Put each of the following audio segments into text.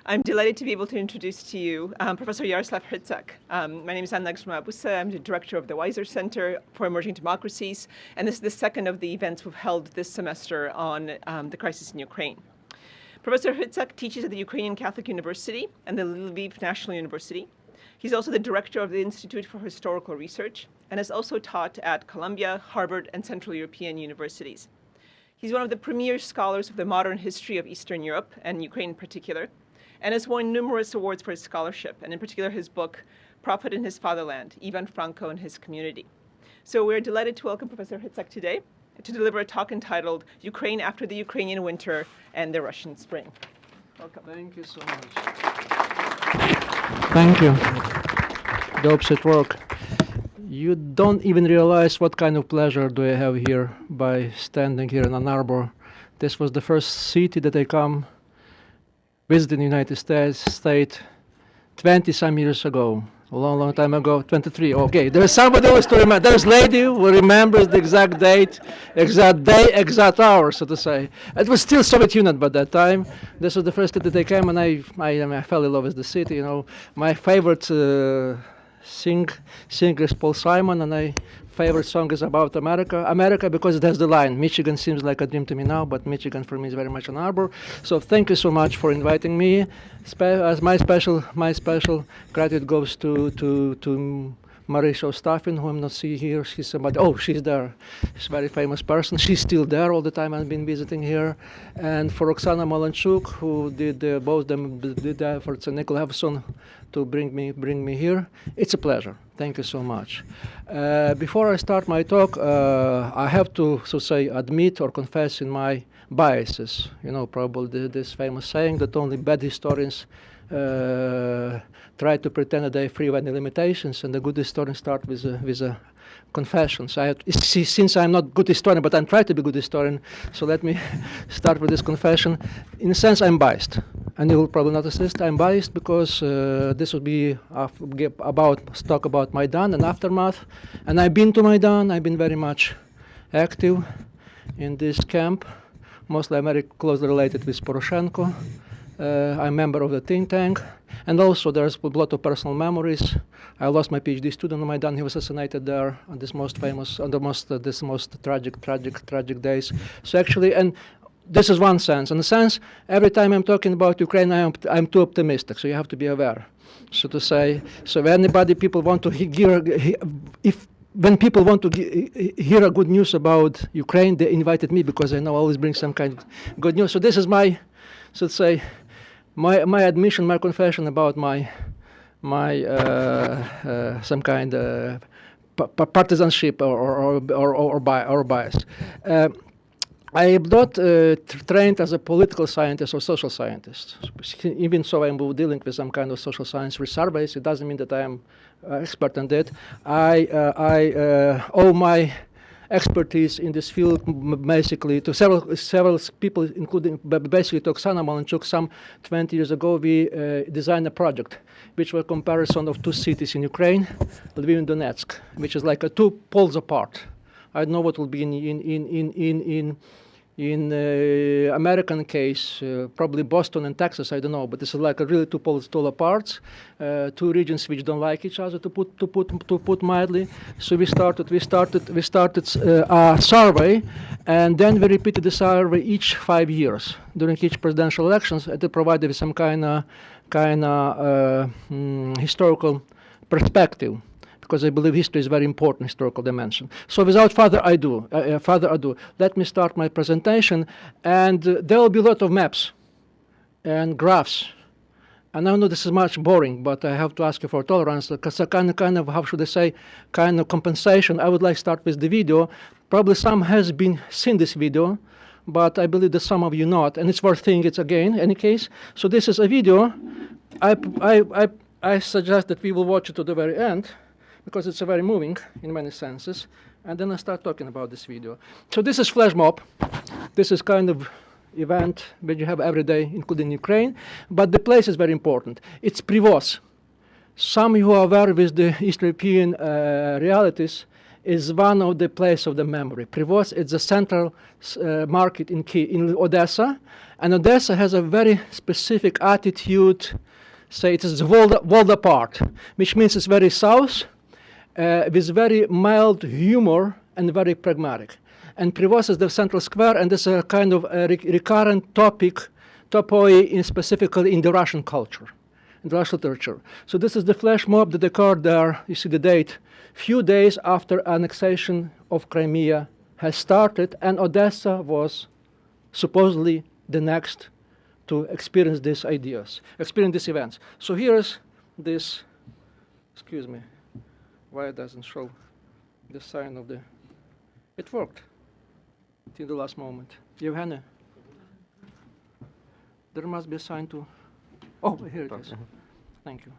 I'm delighted to be able to introduce to you Professor Yaroslav Hrytsak. My name is Anna Grzma-Busa. I'm the director of the Weiser Center for Emerging Democracies, and this is the second of the events we've held this semester on the crisis in Ukraine. Professor Hrytsak teaches at the Ukrainian Catholic University and the Lviv National University. He's also the director of the Institute for Historical Research and has also taught at Columbia, Harvard, and Central European universities. He's one of the premier scholars of the modern history of Eastern Europe, and Ukraine in particular, and has won numerous awards for his scholarship, and in particular his book, Prophet and His Fatherland, Franko and His Community. So we're delighted to welcome Professor Hrytsak today to deliver a talk entitled Ukraine After the Ukrainian Winter and the Russian Spring. Welcome. Thank you so much. Thank you. The opposite work. You don't even realize what kind of pleasure do I have here by standing here in Ann Arbor. This was the first city that I come visit in the United States 20-some years ago. A long, long time ago, 23. Okay, there's somebody else to remember. There's a lady who remembers the exact date, exact day, exact hour, so to say. It was still Soviet Union by that time. This was the first city that I came, and I fell in love with the city. You know, my favorite singer is Paul Simon, and my favorite song is about America. America because it has the line, Michigan seems like a dream to me now, but Michigan for me is very much Ann Arbor. So thank you so much for inviting me. As my special gratitude goes to Marie Shostafin, who I'm not seeing here. She's somebody. Oh, she's there. She's a very famous person. She's still there all the time. I've been visiting here. And for Oksana Malanchuk, who did both them did the efforts, and Nikolai Evson to bring me here. It's a pleasure. Thank you so much. Before I start my talk, I have to, so say, admit or confess in my biases. You know, probably this famous saying that only bad historians try to pretend that they're free of any limitations, and the good historians start with a confession. So since I'm not a good historian, but I'm trying to be a good historian, so let me start with this confession. In a sense, I'm biased. And you will probably notice this. I'm biased because this will be talk about Maidan and aftermath. And I've been to Maidan. I've been very much active in this camp. Mostly I'm very closely related with Poroshenko. I'm a member of the think tank. And also there's a lot of personal memories. I lost my PhD student on Maidan. He was assassinated there on this most famous, on the most tragic days. So actually, and this is one sense. In a sense, every time I'm talking about Ukraine, I'm too optimistic. So you have to be aware. So to say, so if people want to hear, when people want to hear a good news about Ukraine, they invited me because I know I always bring some kind of good news. So this is my, so to say, my admission, my confession about my some kind of partisanship or bias. I am not trained as a political scientist or social scientist. Even so, I'm dealing with some kind of social science research. It doesn't mean that I am expert in that. I owe my expertise in this field basically to several people, including basically to Oksana Malanchuk. Some 20 years ago, we designed a project which was a comparison of two cities in Ukraine, Lviv and Donetsk, which is like two poles apart. I don't know what will be in American case, probably Boston and Texas. I don't know, but this is like a really two poles apart, two regions which don't like each other. To put mildly. So we started a survey, and then we repeated the survey each 5 years during each presidential elections, and they provided some kind of historical perspective, because I believe history is a very important historical dimension. So without further ado, let me start my presentation, and there will be a lot of maps and graphs. And I know this is much boring, but I have to ask you for tolerance, because a kind of, how should I say, kind of compensation. I would like to start with the video. Probably some has been seen this video, but I believe that some of you not, and it's worth seeing it again, in any case. So this is a video. I suggest that we will watch it to the very end, because it's very moving in many senses, and then I start talking about this video. So this is flash mob. This is kind of event that you have every day, including Ukraine, but the place is very important. It's Privoz. Some who are aware with the East European realities, is one of the places of the memory. Privoz is the central market in Odessa, and Odessa has a very specific attitude, say it is world apart, which means it's very south, with very mild humor and very pragmatic. And Privoz is the central square, and this is a kind of a recurrent topoi, specifically in the Russian culture, in the Russian literature. So this is the flash mob that occurred there. You see the date, few days after annexation of Crimea has started, and Odessa was supposedly the next to experience these ideas, experience these events. So here's this, excuse me, why it doesn't show the sign of the, it worked till the last moment. Yevgeny, there must be a sign to, oh, here it is. Thank you.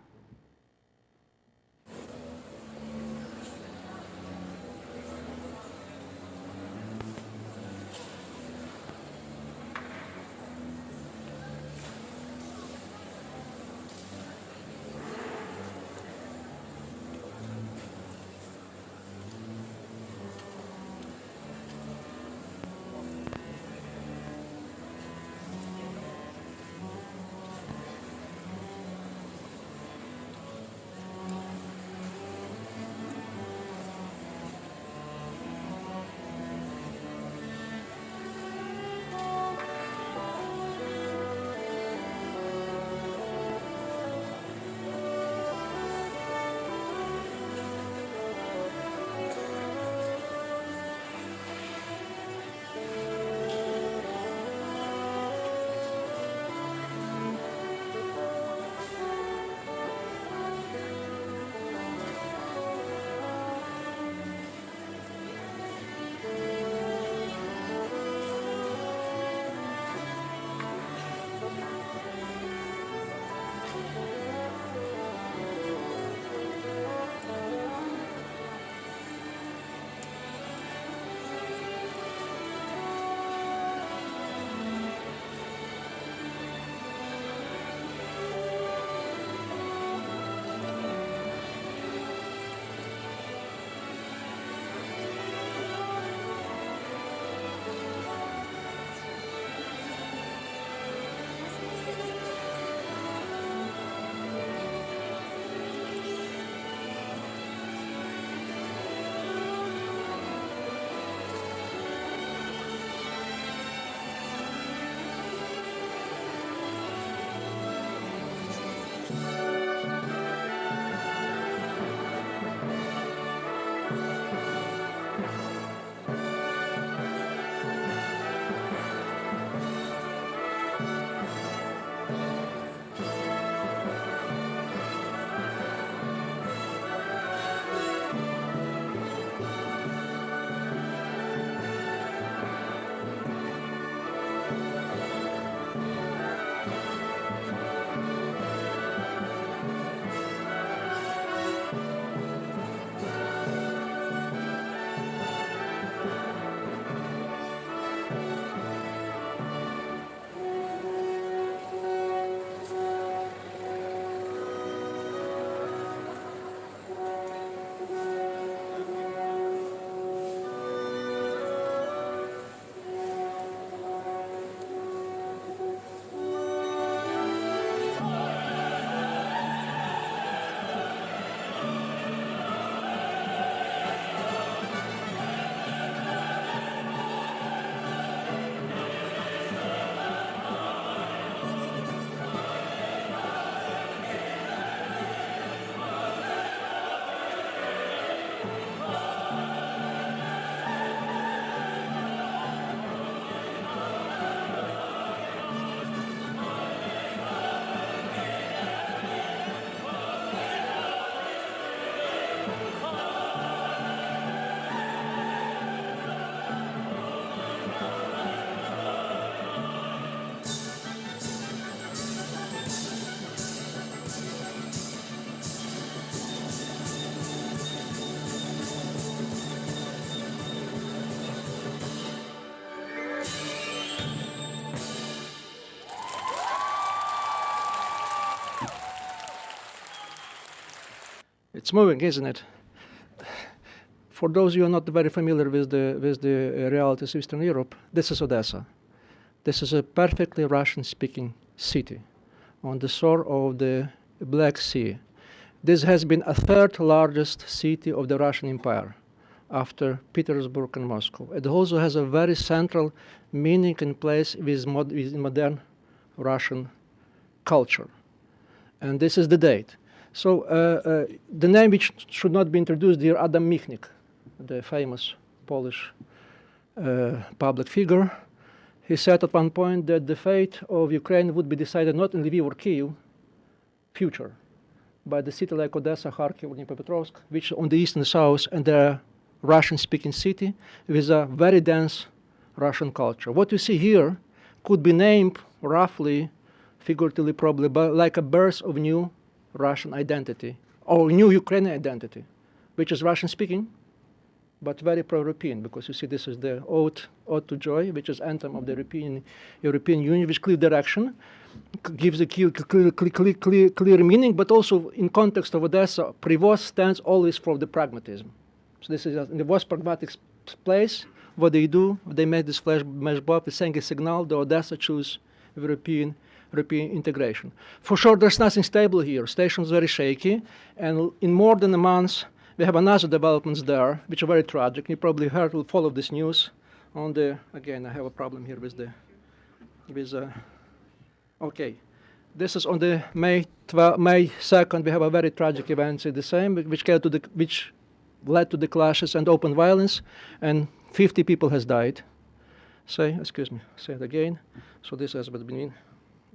It's moving, isn't it? For those of you who are not very familiar with the realities of Eastern Europe, this is Odessa. This is a perfectly Russian-speaking city on the shore of the Black Sea. This has been a third largest city of the Russian Empire after Petersburg and Moscow. It also has a very central meaning and place with modern Russian culture. And this is the date. So the name which should not be introduced here, Adam Michnik, the famous Polish public figure, he said at one point that the fate of Ukraine would be decided not in Lviv or Kyiv, future, by the city like Odessa, Kharkiv, or Dnipropetrovsk, which on the east and south, and they're Russian-speaking city with a very dense Russian culture. What you see here could be named roughly, figuratively probably, like a birth of new Russian identity, or new Ukrainian identity, which is Russian-speaking, but very pro-European, because you see this is the Ode to Joy, which is Anthem of the European Union, which clear direction, gives a clear meaning, but also in context of Odessa, Privoz stands always for the pragmatism. So this is in the most pragmatic place. What they do, they made this flash mob, saying a signal, the Odessa choose European integration. For sure, there's nothing stable here. Station's very shaky, and in more than a month, we have another developments there, which are very tragic. You probably heard, will follow this news on the, again, I have a problem here okay. This is on the May 2nd, we have a very tragic event in the same, which led to the clashes and open violence, and 50 people has died. Say it again. So this has been,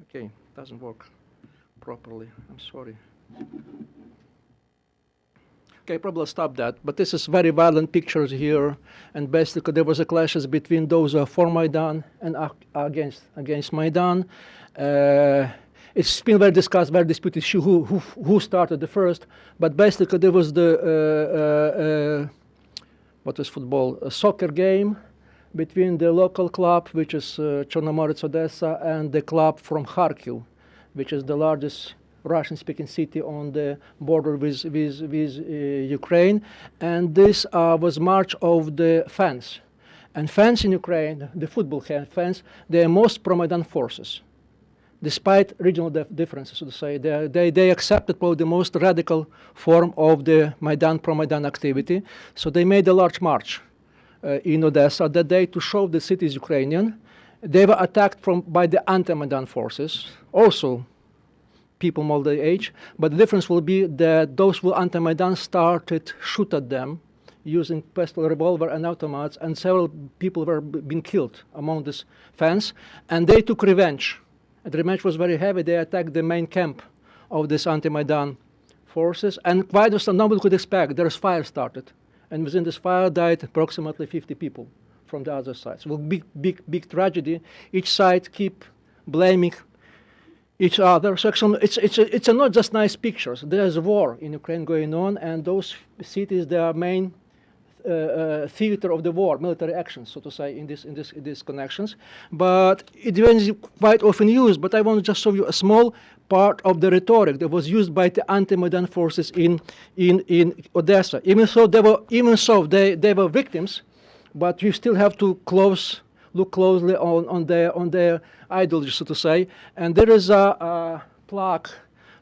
okay, doesn't work properly, I'm sorry. Okay, probably I'll stop that, but this is very violent pictures here, and basically there was a clashes between those who are for Maidan and against Maidan. It's been very discussed, very disputed issue who started the first, but basically there was the what is football, a soccer game between the local club, which is Chernomorets Odessa, and the club from Kharkiv, which is the largest Russian-speaking city on the border with Ukraine, and this was March of the fans. And fans in Ukraine, the football fans, they are most pro-Maidan forces. Despite regional differences, so to say, they accepted probably the most radical form of the Maidan, pro-Maidan activity. So they made a large march in Odessa that day to show the city is Ukrainian. They were attacked by the anti-Maidan forces, also people Molday age, but the difference will be that those who anti-Maidan started shoot at them using pistol, revolver, and automats, and several people were being killed among these fans, and they took revenge. And the revenge was very heavy. They attacked the main camp of this anti-Maidan forces, and quite as nobody could expect, there's fire started, and within this fire died approximately 50 people from the other side. So big tragedy. Each side keep blaming each other. So actually, it's not just nice pictures. There's a war in Ukraine going on, and those cities, they are main theater of the war, military actions, so to say, in these connections. But it is quite often used. But I want to just show you a small part of the rhetoric that was used by the anti-Maidan forces in Odessa. Even so, they were victims, but you still have to look closely on their ideology, so to say. And there is a plaque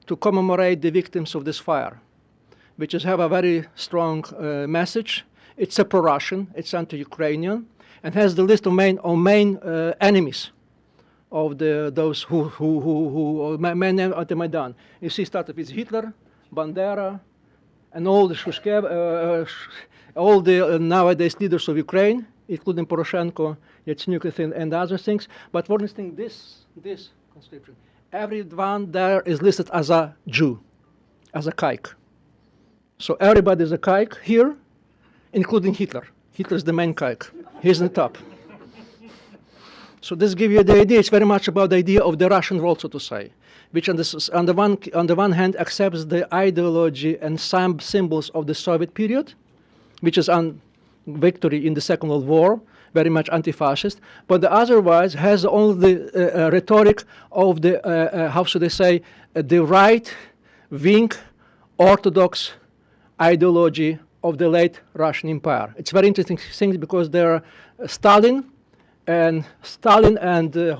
to commemorate the victims of this fire, which have a very strong message. It's a pro-Russian, it's anti-Ukrainian, and has the list of main enemies of those who main anti-Maidan. You see, started with Hitler, Bandera, and all the all the nowadays leaders of Ukraine, including Poroshenko, Yatsenyuk, and other things. But one thing, this conscription, everyone there is listed as a Jew, as a kike. So everybody is a kike here, including Hitler. Hitler is the main kike. He's on the top. So this gives you the idea. It's very much about the idea of the Russian world, so to say, which on the one hand accepts the ideology and some symbols of the Soviet period, which is on victory in the Second World War, very much anti-fascist, but otherwise has only the rhetoric of the, how should I say, the right-wing Orthodox ideology of the late Russian Empire. It's very interesting thing because they're Stalin and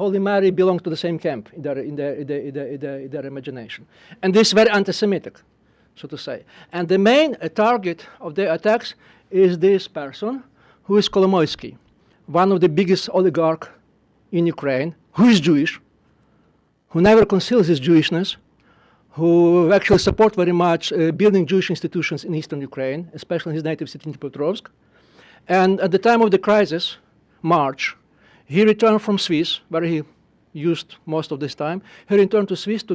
Holy Mary belong to the same camp in their imagination. And this is very anti-Semitic, so to say. And the main target of their attacks is this person, who is Kolomoisky, one of the biggest oligarchs in Ukraine, who is Jewish, who never conceals his Jewishness, who actually support very much building Jewish institutions in eastern Ukraine, especially in his native city Dnipropetrovsk. And at the time of the crisis, March, he returned from Swiss, where he used most of this time. He returned to Swiss to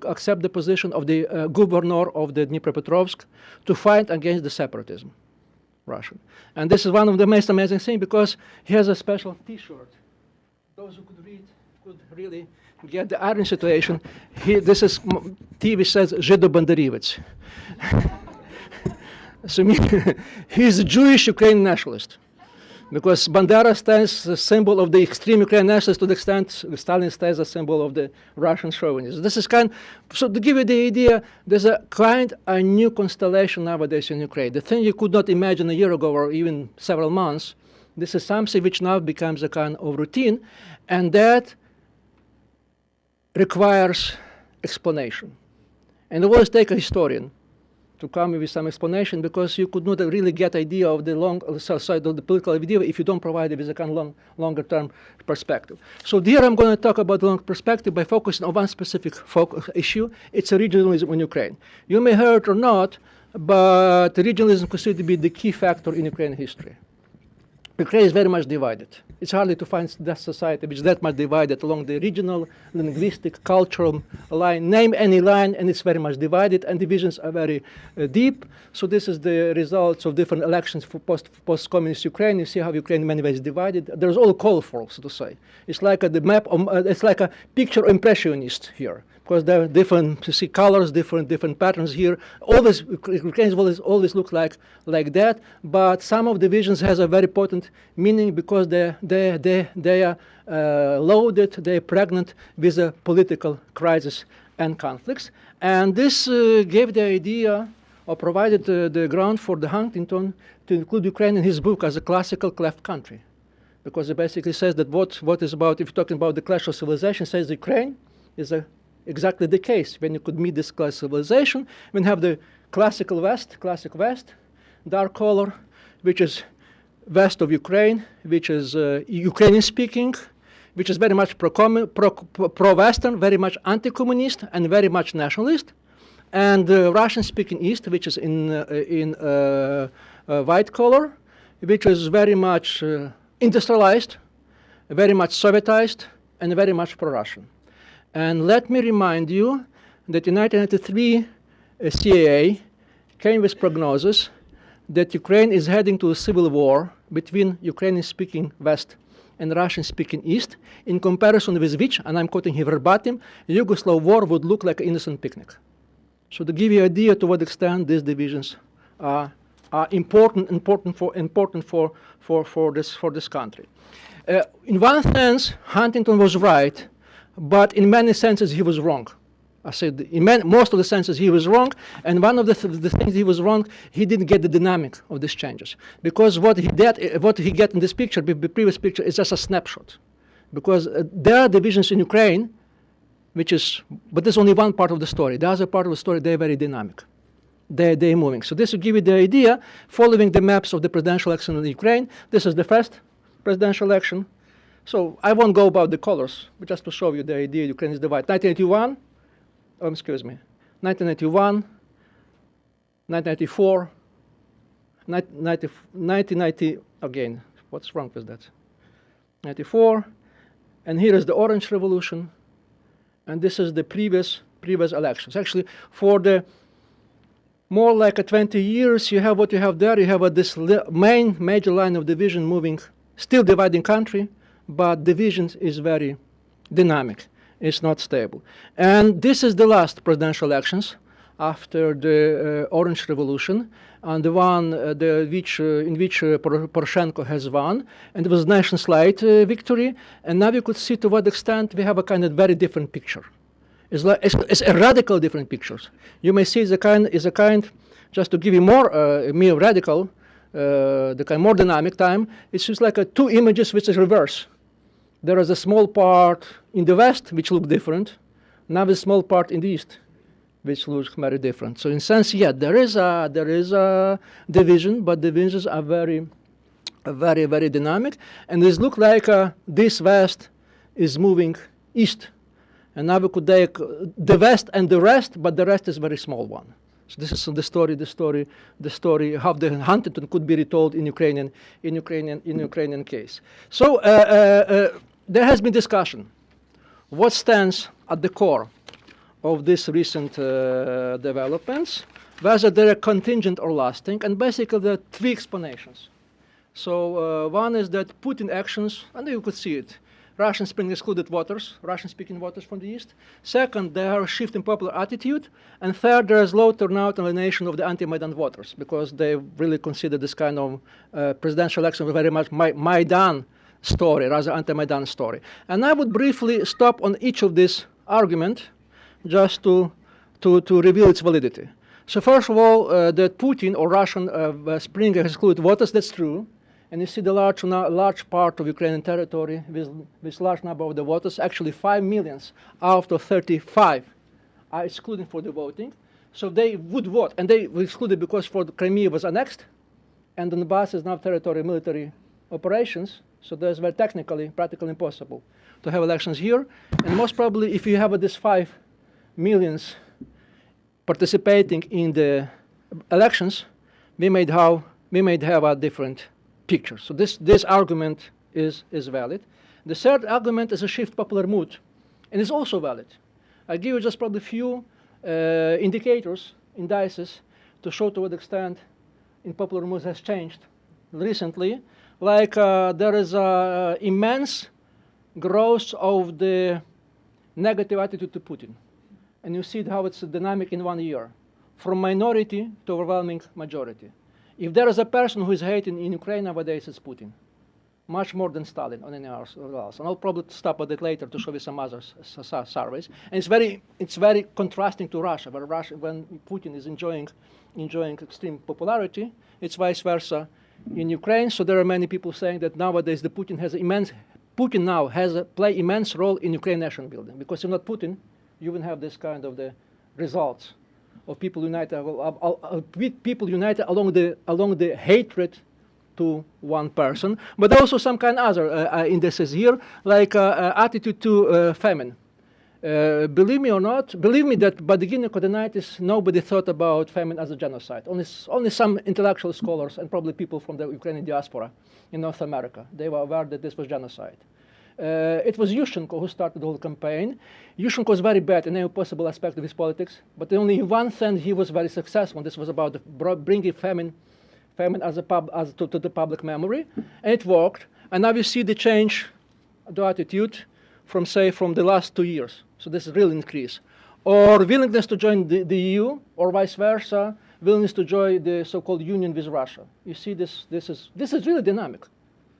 accept the position of the governor of the Dnipropetrovsk to fight against the separatism, Russian. And this is one of the most amazing things because he has a special T-shirt. Those who could read could really get the iron situation. This is TV says Zhedo-Banderivets. So he's a Jewish Ukrainian nationalist. Because Bandera stands a symbol of the extreme Ukrainian nationalists to the extent Stalin stands a symbol of the Russian chauvinism. This is so to give you the idea, there's a new constellation nowadays in Ukraine. The thing you could not imagine a year ago or even several months, this is something which now becomes a kind of routine, and that requires explanation. And always take a historian to come with some explanation because you could not really get idea of the side of the political idea if you don't provide it with a kind of longer term perspective. So here I'm going to talk about the long perspective by focusing on one specific issue. It's a regionalism in Ukraine. You may heard or not, but regionalism considered to be the key factor in Ukrainian history. Ukraine is very much divided. It's hardly to find that society which is that much divided along the regional, linguistic, cultural line. Name any line, and it's very much divided, and divisions are very deep. So this is the results of different elections for post-communist Ukraine. You see how Ukraine in many ways is divided. There's all colorful, so to say. It's like the map. It's like a picture impressionist here, because there are different, you see, colors, different patterns here. Always, Ukrainians always look like that, but some of the visions has a very potent meaning because they are loaded, they are pregnant with a political crisis and conflicts. And this gave the idea, or provided the ground for the Huntington to include Ukraine in his book as a classical cleft country. Because it basically says that what is about, if you're talking about the clash of civilization, says Ukraine is exactly the case. When you could meet this class civilization, when you have the classic west, dark color, which is west of Ukraine, which is Ukrainian speaking, which is very much pro-Western, very much anti-communist, and very much nationalist, and Russian speaking east, which is in white color, which is very much industrialized, very much Sovietized, and very much pro-Russian. And let me remind you that in 1993, CIA came with prognosis that Ukraine is heading to a civil war between Ukrainian-speaking West and Russian-speaking East, in comparison with which, and I'm quoting here verbatim, Yugoslav war would look like an innocent picnic. So to give you an idea to what extent these divisions are important for this country. In one sense, Huntington was right, but in many senses he was wrong. I said in most of the senses he was wrong, and one of the things he was wrong, he didn't get the dynamic of these changes. Because what he get in this picture, the previous picture, is just a snapshot. Because there are divisions in Ukraine, but there's only one part of the story. The other part of the story, they're very dynamic. They're moving. So this will give you the idea, following the maps of the presidential election in Ukraine. This is the first presidential election. So I won't go about the colors, but just to show you the idea, Ukraine is divided. 1981, 1991, 1994, 1990, again, what's wrong with that? 94, and here is the Orange Revolution, and this is the previous elections. Actually, for the more like 20 years, you have what you have there. You have this major line of division moving, still dividing country, but division is very dynamic. It's not stable. And this is the last presidential elections after the Orange Revolution, and the one in which Poroshenko has won, and it was nation-slide victory. And now you could see to what extent we have a kind of very different picture. It's a radical different pictures. You may see it's a kind just to give you more radical, the kind of more dynamic time, it's just like two images which is reverse. There is a small part in the west which look different. Now a small part in the east which looks very different. So in sense, yeah, there is a division, but divisions are very, very dynamic. And this look like this west is moving east. And now we could take the west and the rest, but the rest is a very small one. So this is the story how the Huntington could be retold in Ukrainian case. So there has been discussion. What stands at the core of these recent developments, whether they are contingent or lasting, and basically there are three explanations. So one is that Putin actions, and you could see it, Russian Spring excluded voters, Russian-speaking voters from the East. Second, there are a shift in popular attitude. And third, there is low turnout and alienation of the anti-Maidan voters, because they really consider this kind of presidential election very much Maidan story, rather anti-Maidan story. And I would briefly stop on each of these arguments just to reveal its validity. So first of all, that Putin or Russian Spring excluded voters, that's true. And you see the large part of Ukrainian territory with large number of the voters, actually 5 million out of 35 are excluded for the voting. So they would vote, and they were excluded because for the Crimea was annexed, and Donbass is now territory of military operations, so that's very technically, practically impossible to have elections here. And most probably, if you have this 5 million participating in the elections, we might have a different picture. So this argument is valid. The third argument is a shift popular mood, and it's also valid. I'll give you just probably a few indicators, indices, to show to what extent in popular mood has changed recently. Like there is immense growth of the negative attitude to Putin. And you see how it's dynamic in 1 year, from minority to overwhelming majority. If there is a person who is hating in Ukraine nowadays, it's Putin, much more than Stalin or anyone else. And I'll probably stop at it later to show you some other surveys. And it's very contrasting to Russia, when Putin is enjoying extreme popularity, it's vice versa in Ukraine. So there are many people saying that nowadays Putin now play immense role in Ukraine nation building, because if not Putin, you wouldn't have this kind of the results of people united along the hatred to one person, but also some kind of other indices here, like attitude to famine. Believe me that by the beginning of the 90s, nobody thought about famine as a genocide. Only some intellectual scholars and probably people from the Ukrainian diaspora in North America, they were aware that this was genocide. It was Yushchenko who started the whole campaign. Yushchenko was very bad in every possible aspect of his politics, but only in one sense he was very successful. This was about bringing famine to the public memory, and it worked. And now you see the change, the attitude from the last 2 years. So this is real increase, or willingness to join the EU, or vice versa, willingness to join the so-called union with Russia. You see this is really dynamic.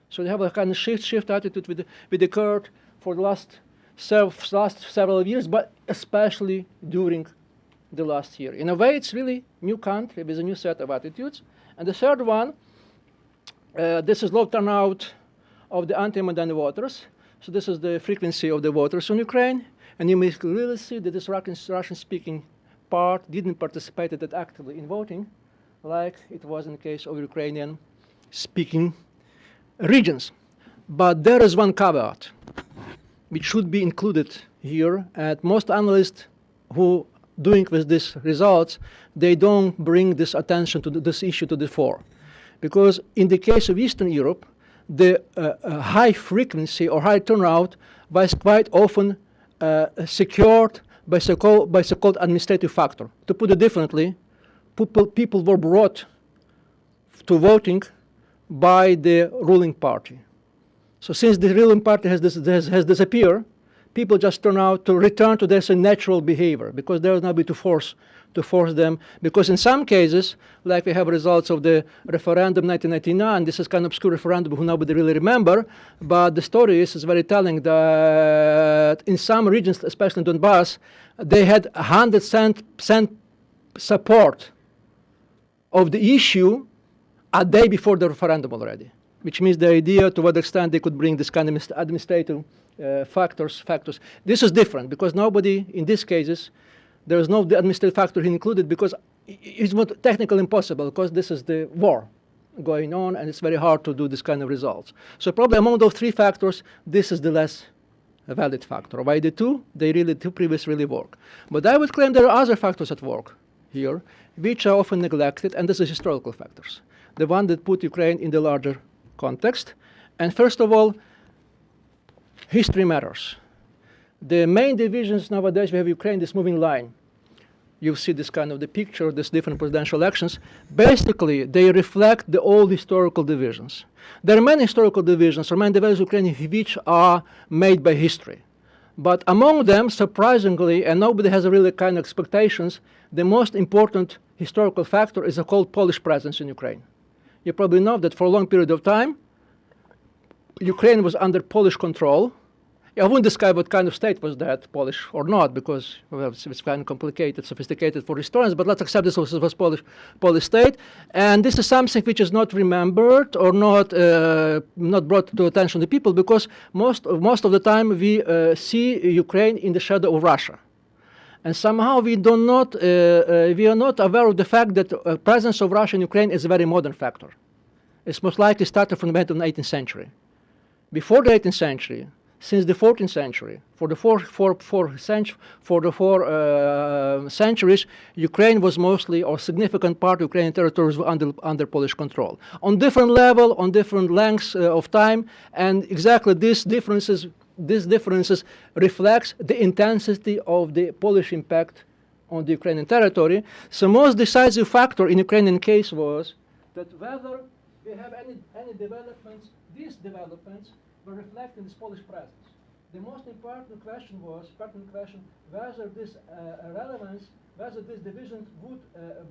So you have a kind of shift attitude with the Kurd for the last several years, but especially during the last year. In a way, it's really new country with a new set of attitudes. And the third one, this is low turnout of the anti-Maidan voters. So this is the frequency of the voters in Ukraine. And you may really see that this Russian-speaking part didn't participate that actively in voting, like it was in the case of Ukrainian-speaking regions. But there is one caveat which should be included here, and most analysts who doing with these results, they don't bring this attention to this issue to the fore. Because in the case of Eastern Europe, the high frequency or high turnout was quite often secured by so-called administrative factor. To put it differently, people were brought to voting by the ruling party. So since the ruling party has disappeared, people just turn out to return to their natural behavior, because there is nobody to force them. Because in some cases, like we have results of the referendum 1999, this is kind of obscure referendum who nobody really remember, but the story is very telling that in some regions, especially in Donbass, they had 100% support of the issue a day before the referendum already, which means the idea to what extent they could bring this kind of administrative factors. This is different because nobody, in these cases, there is no administrative factor included because it's not technically impossible because this is the war going on and it's very hard to do this kind of results. So probably among those three factors, this is the less valid factor. Why the two previous really work. But I would claim there are other factors at work here, which are often neglected, and this is historical factors. The one that put Ukraine in the larger context. And first of all, history matters. The main divisions nowadays, we have Ukraine, this moving line. You see this kind of the picture of these different presidential elections. Basically, they reflect the old historical divisions. There are many historical divisions, or many divisions of Ukraine which are made by history. But among them, surprisingly, and nobody has a really kind of expectations, the most important historical factor is a called Polish presence in Ukraine. You probably know that for a long period of time, Ukraine was under Polish control. I won't describe what kind of state was that, Polish or not, because well, it's kind of complicated, sophisticated for historians, but let's accept this was Polish state. And this is something which is not remembered or not brought to attention to people because most of the time we see Ukraine in the shadow of Russia. And somehow we are not aware of the fact that the presence of Russia in Ukraine is a very modern factor. It's most likely started from the mid of the 18th century. Before the 18th century, since the 14th century, for the four centuries, Ukraine was mostly, or significant part of Ukrainian territories were under Polish control. On different level, on different lengths of time, and exactly these differences reflects the intensity of the Polish impact on the Ukrainian territory. So most decisive factor in Ukrainian case was that whether we have any developments, these developments were reflected in this Polish presence. The most important question was whether this whether this division would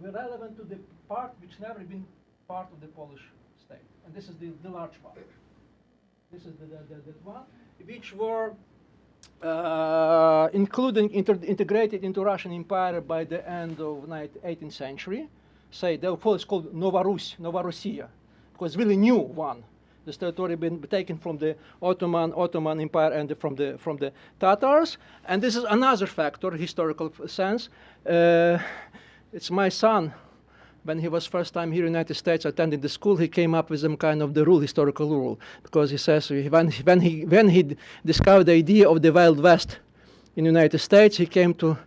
be relevant to the part which never been part of the Polish state. And this is the large part. This is the one, which were integrated into Russian Empire by the end of 18th century. Say, they were called Novorossiya, because really new one. This territory been taken from the Ottoman Empire and from the Tatars. And this is another factor, historical sense. It's my son. When he was first time here in the United States attending the school, he came up with some kind of the historical rule, because he says when he discovered the idea of the Wild West in the United States, he came to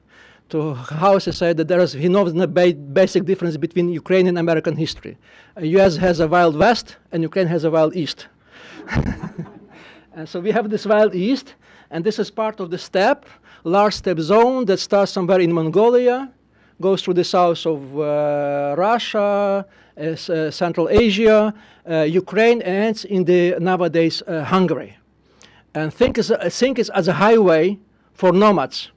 house and said that he knows the basic difference between Ukrainian and American history. U.S. has a Wild West and Ukraine has a Wild East. And so we have this Wild East, and this is part of the steppe, large steppe zone that starts somewhere in Mongolia, goes through the south of Russia, Central Asia, Ukraine, and ends in the nowadays Hungary. And think is as a highway for nomads.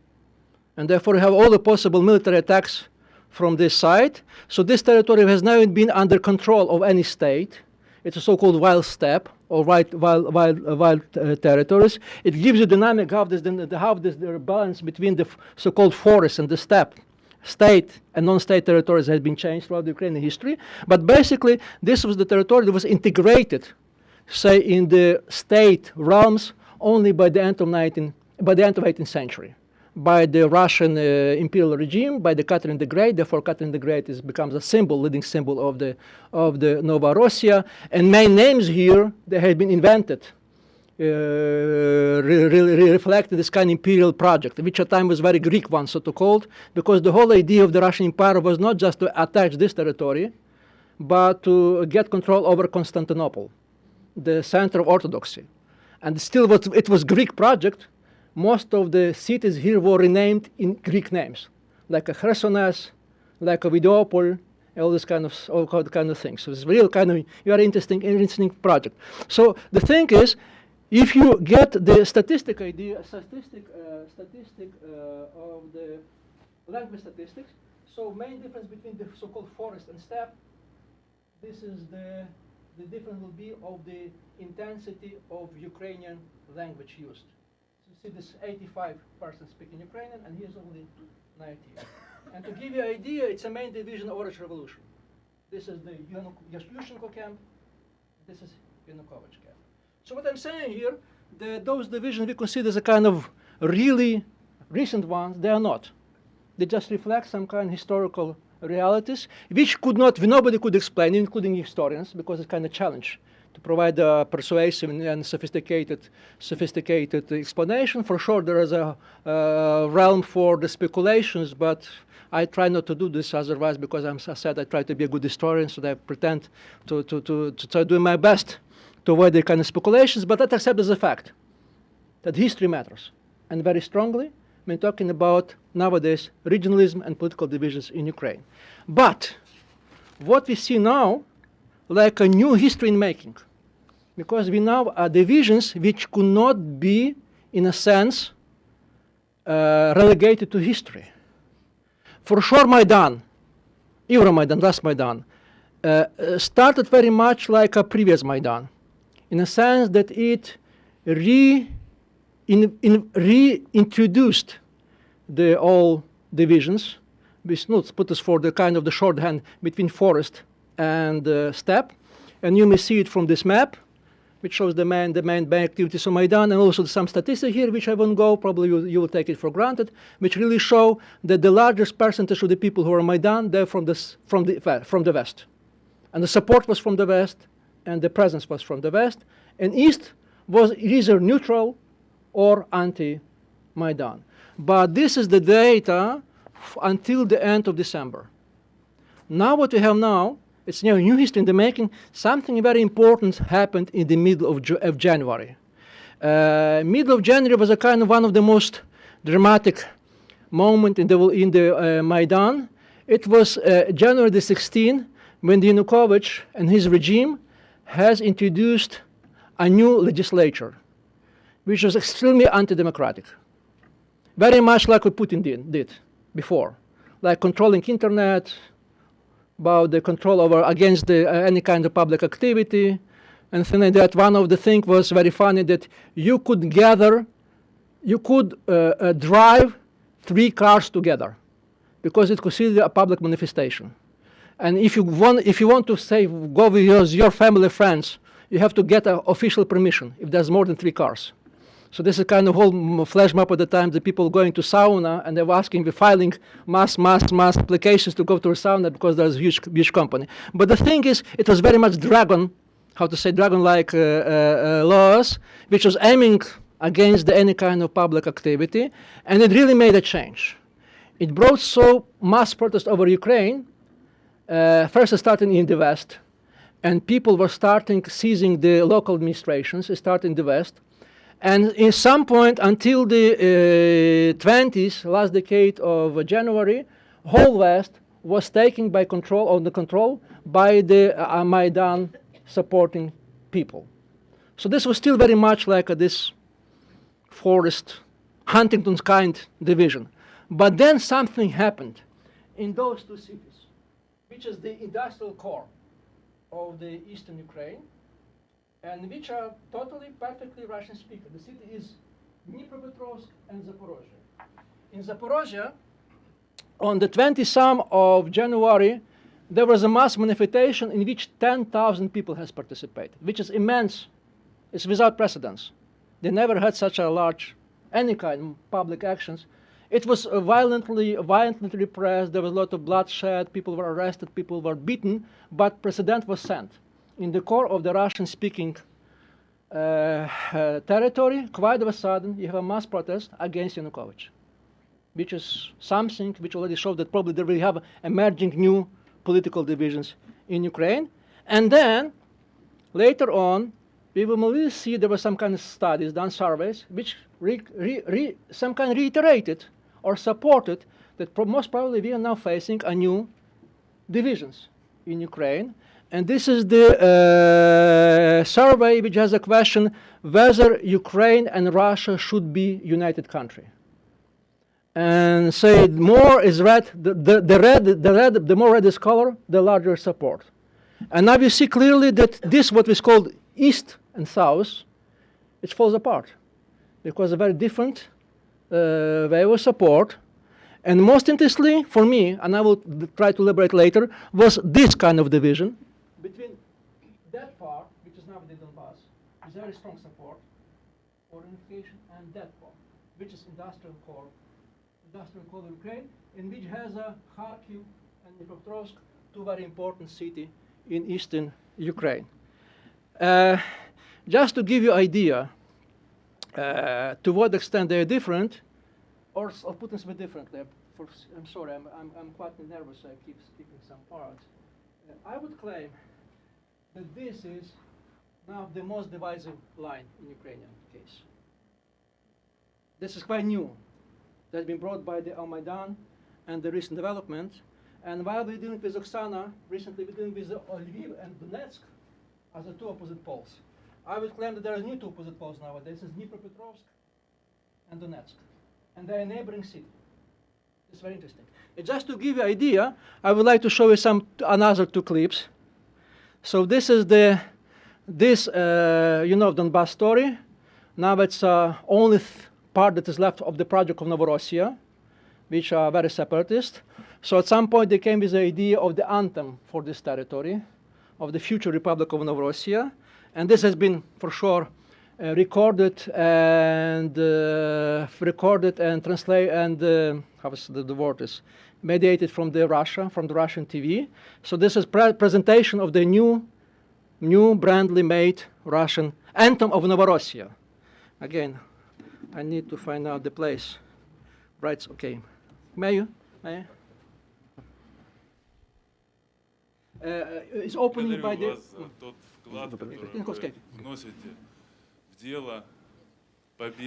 And therefore you have all the possible military attacks from this side. So this territory has never been under control of any state. It's a so-called wild steppe or wild territories. It gives you dynamic how this balance between the so-called forest and the steppe, state and non-state territories has been changed throughout the Ukrainian history. But basically, this was the territory that was integrated, say, in the state realms only by the end of 18th century. By the Russian imperial regime, by the Catherine the Great. Therefore, Catherine the Great becomes a symbol, leading symbol of the Novorossiya. And main names here, they have been invented, really reflecting this kind of imperial project, which at time was very Greek one, so to called, because the whole idea of the Russian Empire was not just to attach this territory, but to get control over Constantinople, the center of Orthodoxy. And still, it was Greek project. Most of the cities here were renamed in Greek names, like a Chersones, like a Vidopol, all kind of things. So it's real kind of very interesting project. So the thing is, if you get the statistic idea, of the language statistics, so main difference between the so-called forest and steppe, this is the difference will be of the intensity of Ukrainian language used. See this 85% speaking Ukrainian, and here's only 90. And to give you an idea, it's a main division of Orange Revolution. This is the Yushchenko camp. This is Yanukovych camp. So what I'm saying here, those divisions we consider as a kind of really recent ones, they are not. They just reflect some kind of historical realities, which nobody could explain, including historians, because it's kind of challenge to provide a persuasive and sophisticated explanation. For sure, there is a realm for the speculations, but I try not to do this otherwise, because as I said, I try to be a good historian, so I pretend to try to do my best to avoid the kind of speculations, but let's accept as a fact that history matters, and very strongly when talking about nowadays regionalism and political divisions in Ukraine. But what we see now, like a new history in making, because we now are divisions which could not be, in a sense, relegated to history. For sure, Maidan, Euromaidan, last Maidan, started very much like a previous Maidan, in a sense that it reintroduced the all divisions, which put us for the kind of the shorthand between forest and steppe. And you may see it from this map, which shows the main activities of Maidan, and also some statistics here, which I won't go, probably you will take it for granted, which really show that the largest percentage of the people who are Maidan, they're from the West. And the support was from the West, and the presence was from the West, and East was either neutral or anti-Maidan. But this is the data until the end of December. Now what we have now, it's new history in the making. Something very important happened in the middle of January. Middle of January was a kind of one of the most dramatic moment in the Maidan. It was January the 16th, when Yanukovych and his regime has introduced a new legislature, which was extremely anti-democratic. Very much like what Putin did before, like controlling internet, about the control over against any kind of public activity, and things like that. One of the things was very funny, that you could drive 3 cars together, because it's considered a public manifestation. And if you want to say go with your family friends, you have to get official permission if there's more than 3 cars. So this is kind of whole flash mob at the time, the people going to sauna, and they were filing mass applications to go to a sauna because there's a huge company. But the thing is, it was very much dragon-like laws, which was aiming against any kind of public activity, and it really made a change. It brought so mass protest over Ukraine, first starting in the West, and people were seizing the local administrations, starting in the West. And in some point until the 20s, last decade of January, whole West was taken by control by the Maidan supporting people. So this was still very much like this forest, Huntington's kind division. But then something happened in those 2 cities, which is the industrial core of the eastern Ukraine, and which are totally, perfectly Russian-speaking. The city is Dnipropetrovsk and Zaporozhye. In Zaporozhye, on the 20th of January, there was a mass manifestation in which 10,000 people has participated, which is immense. It's without precedence. They never had such a large, any kind of public actions. It was violently repressed. There was a lot of bloodshed. People were arrested. People were beaten. But president was sent. In the core of the Russian-speaking territory, quite of a sudden, you have a mass protest against Yanukovych, which is something which already showed that probably there will have emerging new political divisions in Ukraine. And then, later on, we will see there were some kind of studies done, surveys, which some kind of reiterated or supported that most probably we are now facing a new divisions in Ukraine. And this is the survey which has a question whether Ukraine and Russia should be united country. And say more is red, the more red is color, the larger support. And now you see clearly that this, what is called East and South, it falls apart, because a very different way of support. And most interestingly for me, and I will try to elaborate later, was this kind of division between that part, which is now the Donbass, with very strong support for unification, and that part, which is industrial core of Ukraine, and which has a Kharkiv and Dnipropetrovsk, two very important cities in eastern Ukraine. Just to give you an idea to what extent they are different, or put this a bit differently. I'm sorry, I'm quite nervous. I keep skipping some parts. I would claim that this is now the most divisive line in Ukrainian case. This is quite new. That's been brought by the Euromaidan and the recent development. And while we're dealing with Oksana, recently we're dealing with Lviv and Donetsk as the two opposite poles. I would claim that there are new two opposite poles nowadays. It's Dnipropetrovsk and Donetsk. And they're a neighboring city. It's very interesting. And just to give you an idea, I would like to show you another two clips. So this is Donbass story. Now it's only part that is left of the project of Novorossiya, which are very separatist. So at some point they came with the idea of the anthem for this territory, of the future Republic of Novorossiya. And this has been, for sure, recorded and translated and how is the word is mediated from the Russian TV. So this is presentation of the new brandly made Russian Anthem of Novorossiya. Again, I need to find out the place. Right, okay. May I? It's opening by the...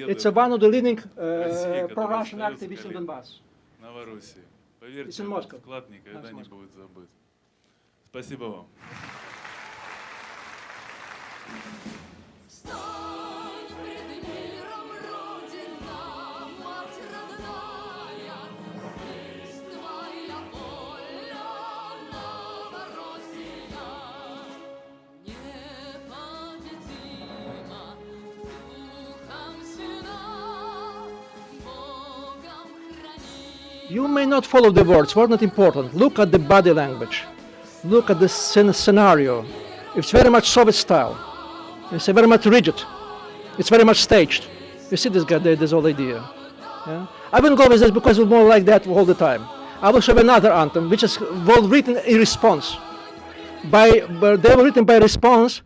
It's one of the leading pro-Russian activists in Donbass. It's in Moscow. Вклад никогда не будет забыт. Спасибо вам. You may not follow the words, were not important. Look at the body language. Look at the scenario. It's very much Soviet style. It's very much rigid. It's very much staged. You see this guy, this whole idea. Yeah? I wouldn't go with this because it's more like that all the time. I will show you another anthem, which is well written in response. They were written by response.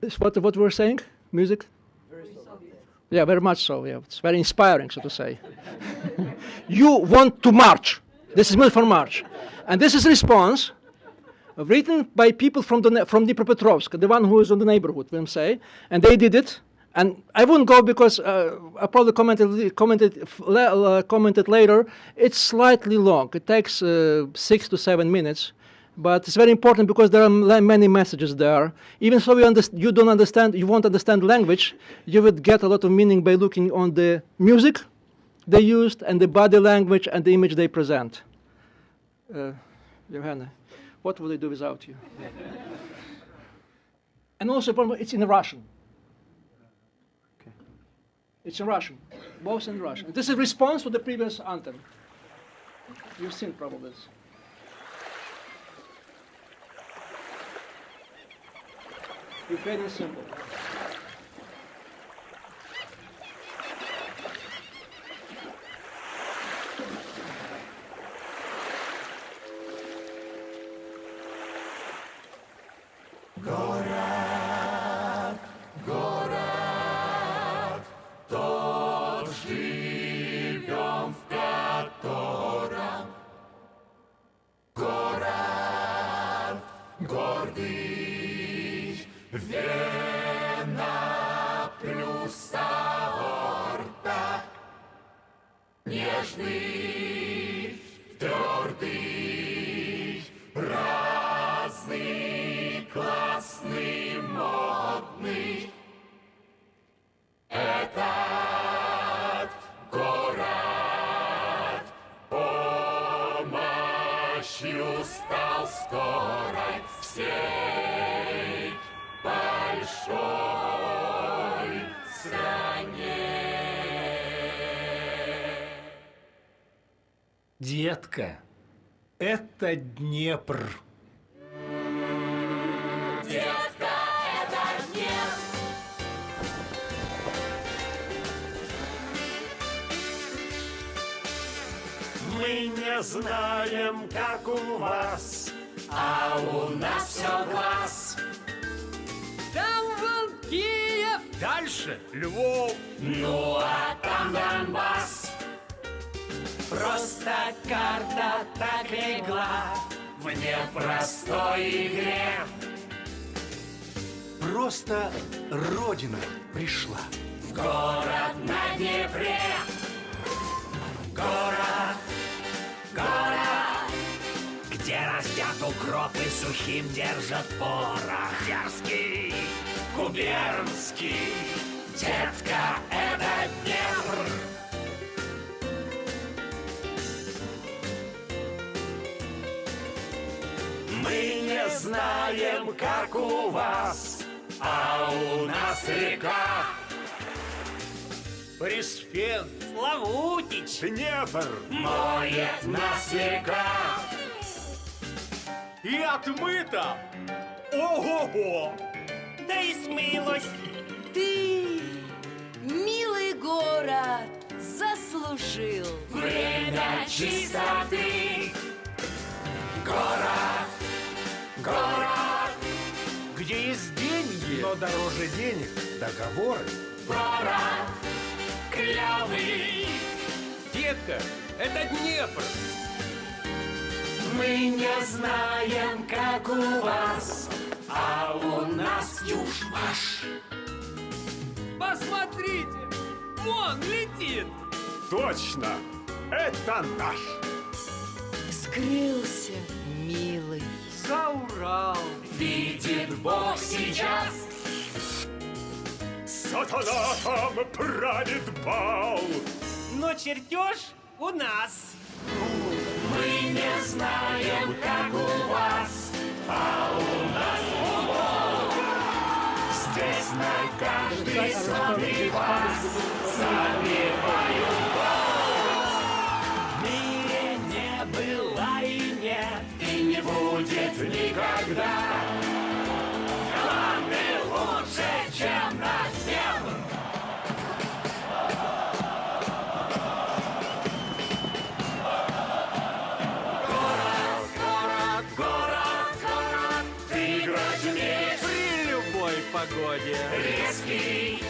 Is what we were saying? Music? Yeah, very much so. Yeah, it's very inspiring, so to say. You want to march. This is meant for march, and this is response written by people from Dnipropetrovsk, the one who is in the neighborhood. Let me say, and they did it. And I wouldn't go because I probably commented later. It's slightly long. It takes 6 to 7 minutes. But it's very important because there are many messages there. Even so you don't understand, you won't understand language, you would get a lot of meaning by looking on the music they used and the body language and the image they present. Johanna, what would they do without you? And also, it's in Russian. Okay. It's in Russian, both in Russian. This is a response to the previous anthem. You've seen probably this. Ukrainian symbol. Город, город, тот живем, в котором город гордый, Вена плюс аорта, нежный, твердый, разный, классный, модный. Этот город помощью стал скорой всей большой стране. Детка, это Днепр. Детка, это Днепр. Мы не знаем, как у вас, а у нас все класс. Там вон Киев! Дальше Львов. Ну а там Донбасс. Просто карта так легла В непростой игре. Просто Родина пришла. В город на Днепре. Город, город, где растят укропы, сухим держат порох. Дерзкий, губернский, детка, это Днепр. Мы не знаем, как у вас, а у нас река. Преспен, Славутич! Днепр. Моет нас река. И отмыто. Ого-го! Да и смылось! Ты, милый город, заслужил. Время чистоты. Город, город, Где есть деньги, но дороже денег договоры. город, клевый. Детка, это Днепр. Мы не знаем, как у вас, а у нас южмаш. Посмотрите! Вон летит! Точно, это наш. Скрылся, милый. За Урал! Видит Бог сейчас. Сатана там правит бал. Но чертеж у нас! Мы не знаем, как у вас, а у нас футбол. Здесь на каждый сотый пас забивают гол. В мире не было и нет, и не будет никогда команды лучше, чем наш Днепр. При любой погоде! Резкий,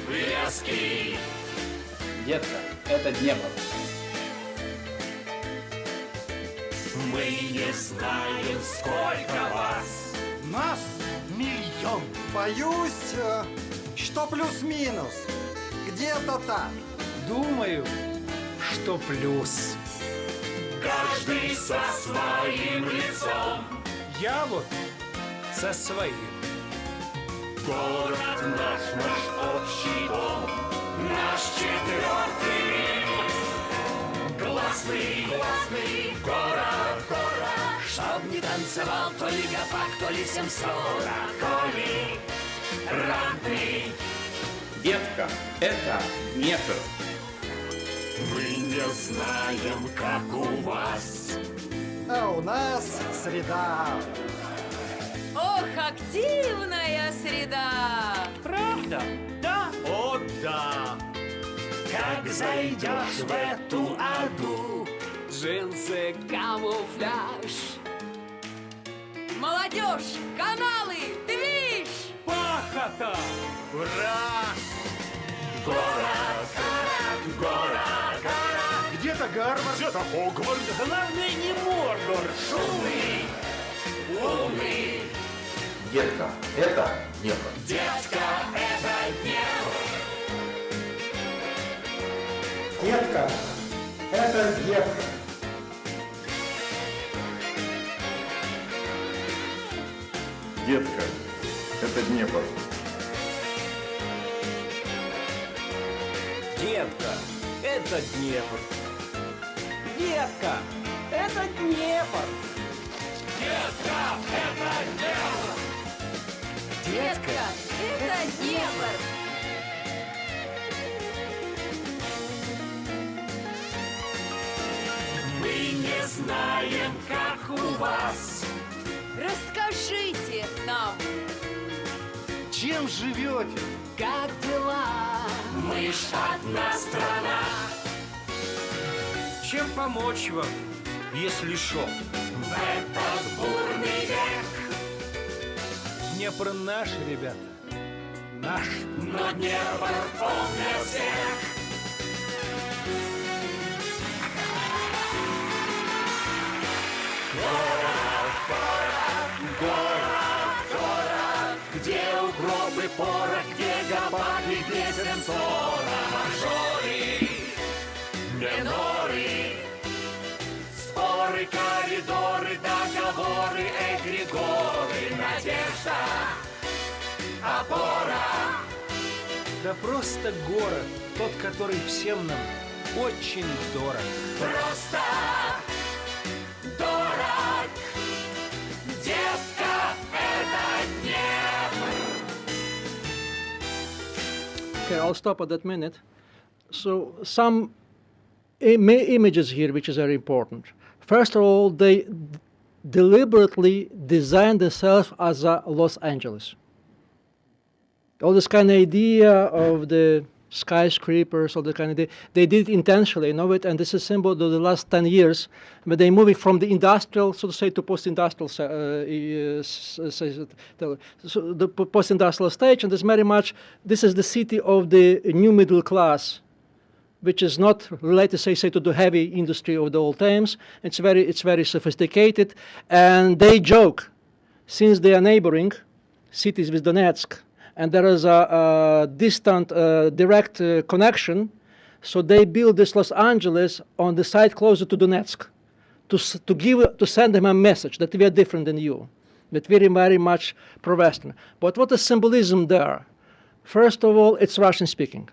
резкий. Детка, это Днепр. Мы не знаем, сколько вас. Нас миллион. Боюсь, что плюс-минус. Где-то так. Думаю, что плюс. Каждый со своим лицом. Я вот со своим. Город наш, наш общий дом. Наш четвертый Рим. Классный, классный город, город. Чтоб не танцевал то ли гопак, то ли 740. Коли ранный. Детка, это Днепр. Мы не знаем, как у вас. А у нас среда. Ох, активная среда! Правда? Да? О, да. Как зайдешь в эту аду, Джинсы, камуфляж! Молодежь, каналы, движ! Пахота. Ура! город, город, город, город. Где-то Гарвард, где-то Хогвартс. Главное, не Мордор! Шумный, умный. Детка, это Днепр. Детка, это Днепр. Детка, это Днепр. Детка, это Днепр. Детка, это Днепр! Детка, это Днепр! Детка, это Днепр. Детка, это Днепр! Мы знаем, как у вас. Расскажите нам, Чем живете? как дела? Мы ж одна страна. Чем помочь вам, если шо? В этот бурный век. Днепр наш, ребята. Наш. Но Днепр помнит всех. Город, где угробы порох, где гопаки, где сенсора, мажоры, миноры, споры, коридоры, договоры, эгрегоры, надежда, опора. Да просто город, тот, который всем нам очень дорог. Просто дорог, детка, это Днепр. Okay, I'll stop at that minute. So some images here, which is very important. First of all, they deliberately designed themselves as a Los Angeles. All this kind of idea of the skyscrapers, all the kind of they did it intentionally, you know it, and this is a symbol of the last 10 years, but they're moving from the industrial, so to say, to post-industrial, so the post-industrial stage, and this very much, this is the city of the new middle class, which is not related, say, to the heavy industry of the old times. It's very sophisticated, and they joke, since they are neighboring cities with Donetsk, and there is a distant direct connection, so they build this Los Angeles on the side closer to Donetsk, to send them a message that we are different than you, that we're very much pro-Western. But what is symbolism there? First of all, it's Russian speaking.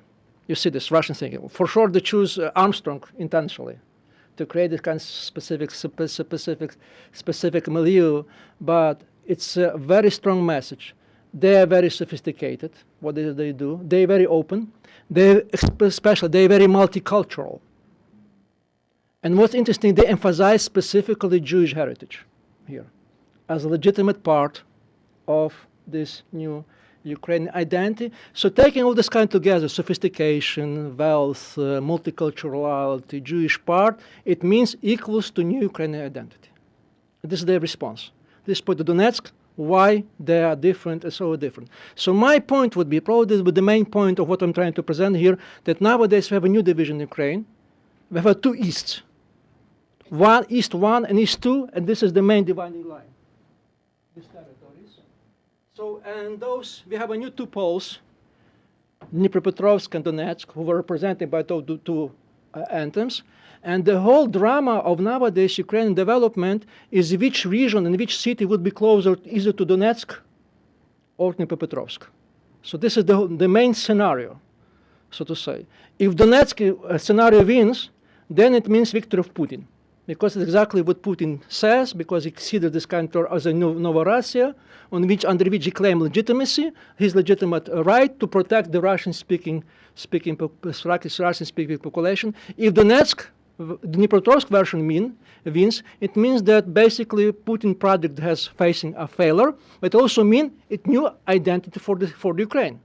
You see this Russian thinking. For sure, they choose Armstrong intentionally to create this kind of specific milieu, but it's a very strong message. They are very sophisticated, what they do. They're very open. They're very multicultural. And what's interesting, they emphasize specifically Jewish heritage here as a legitimate part of this new Ukrainian identity. So taking all this kind together, sophistication, wealth, multiculturality, Jewish part, it means equals to new Ukrainian identity. This is their response. This point to Donetsk, why they are different and so different. So my point would be, probably the main point of what I'm trying to present here, that nowadays we have a new division in Ukraine. We have two easts. One East 1 and East 2, and this is the main dividing line. These territories. So, and those, we have a new two poles, Dnipropetrovsk and Donetsk, who were represented by two anthems. And the whole drama of nowadays Ukrainian development is which region and which city would be closer either to Donetsk or Dnipropetrovsk. So this is the main scenario, so to say. If Donetsk scenario wins, then it means victory of Putin, because it's exactly what Putin says, because he considers this country as a Novorussia, under which he claims legitimacy, his legitimate right to protect the Russian-speaking population. If Donetsk, Dnipropetrovsk version wins, it means that basically Putin project has facing a failure, but also means it new identity for the Ukraine,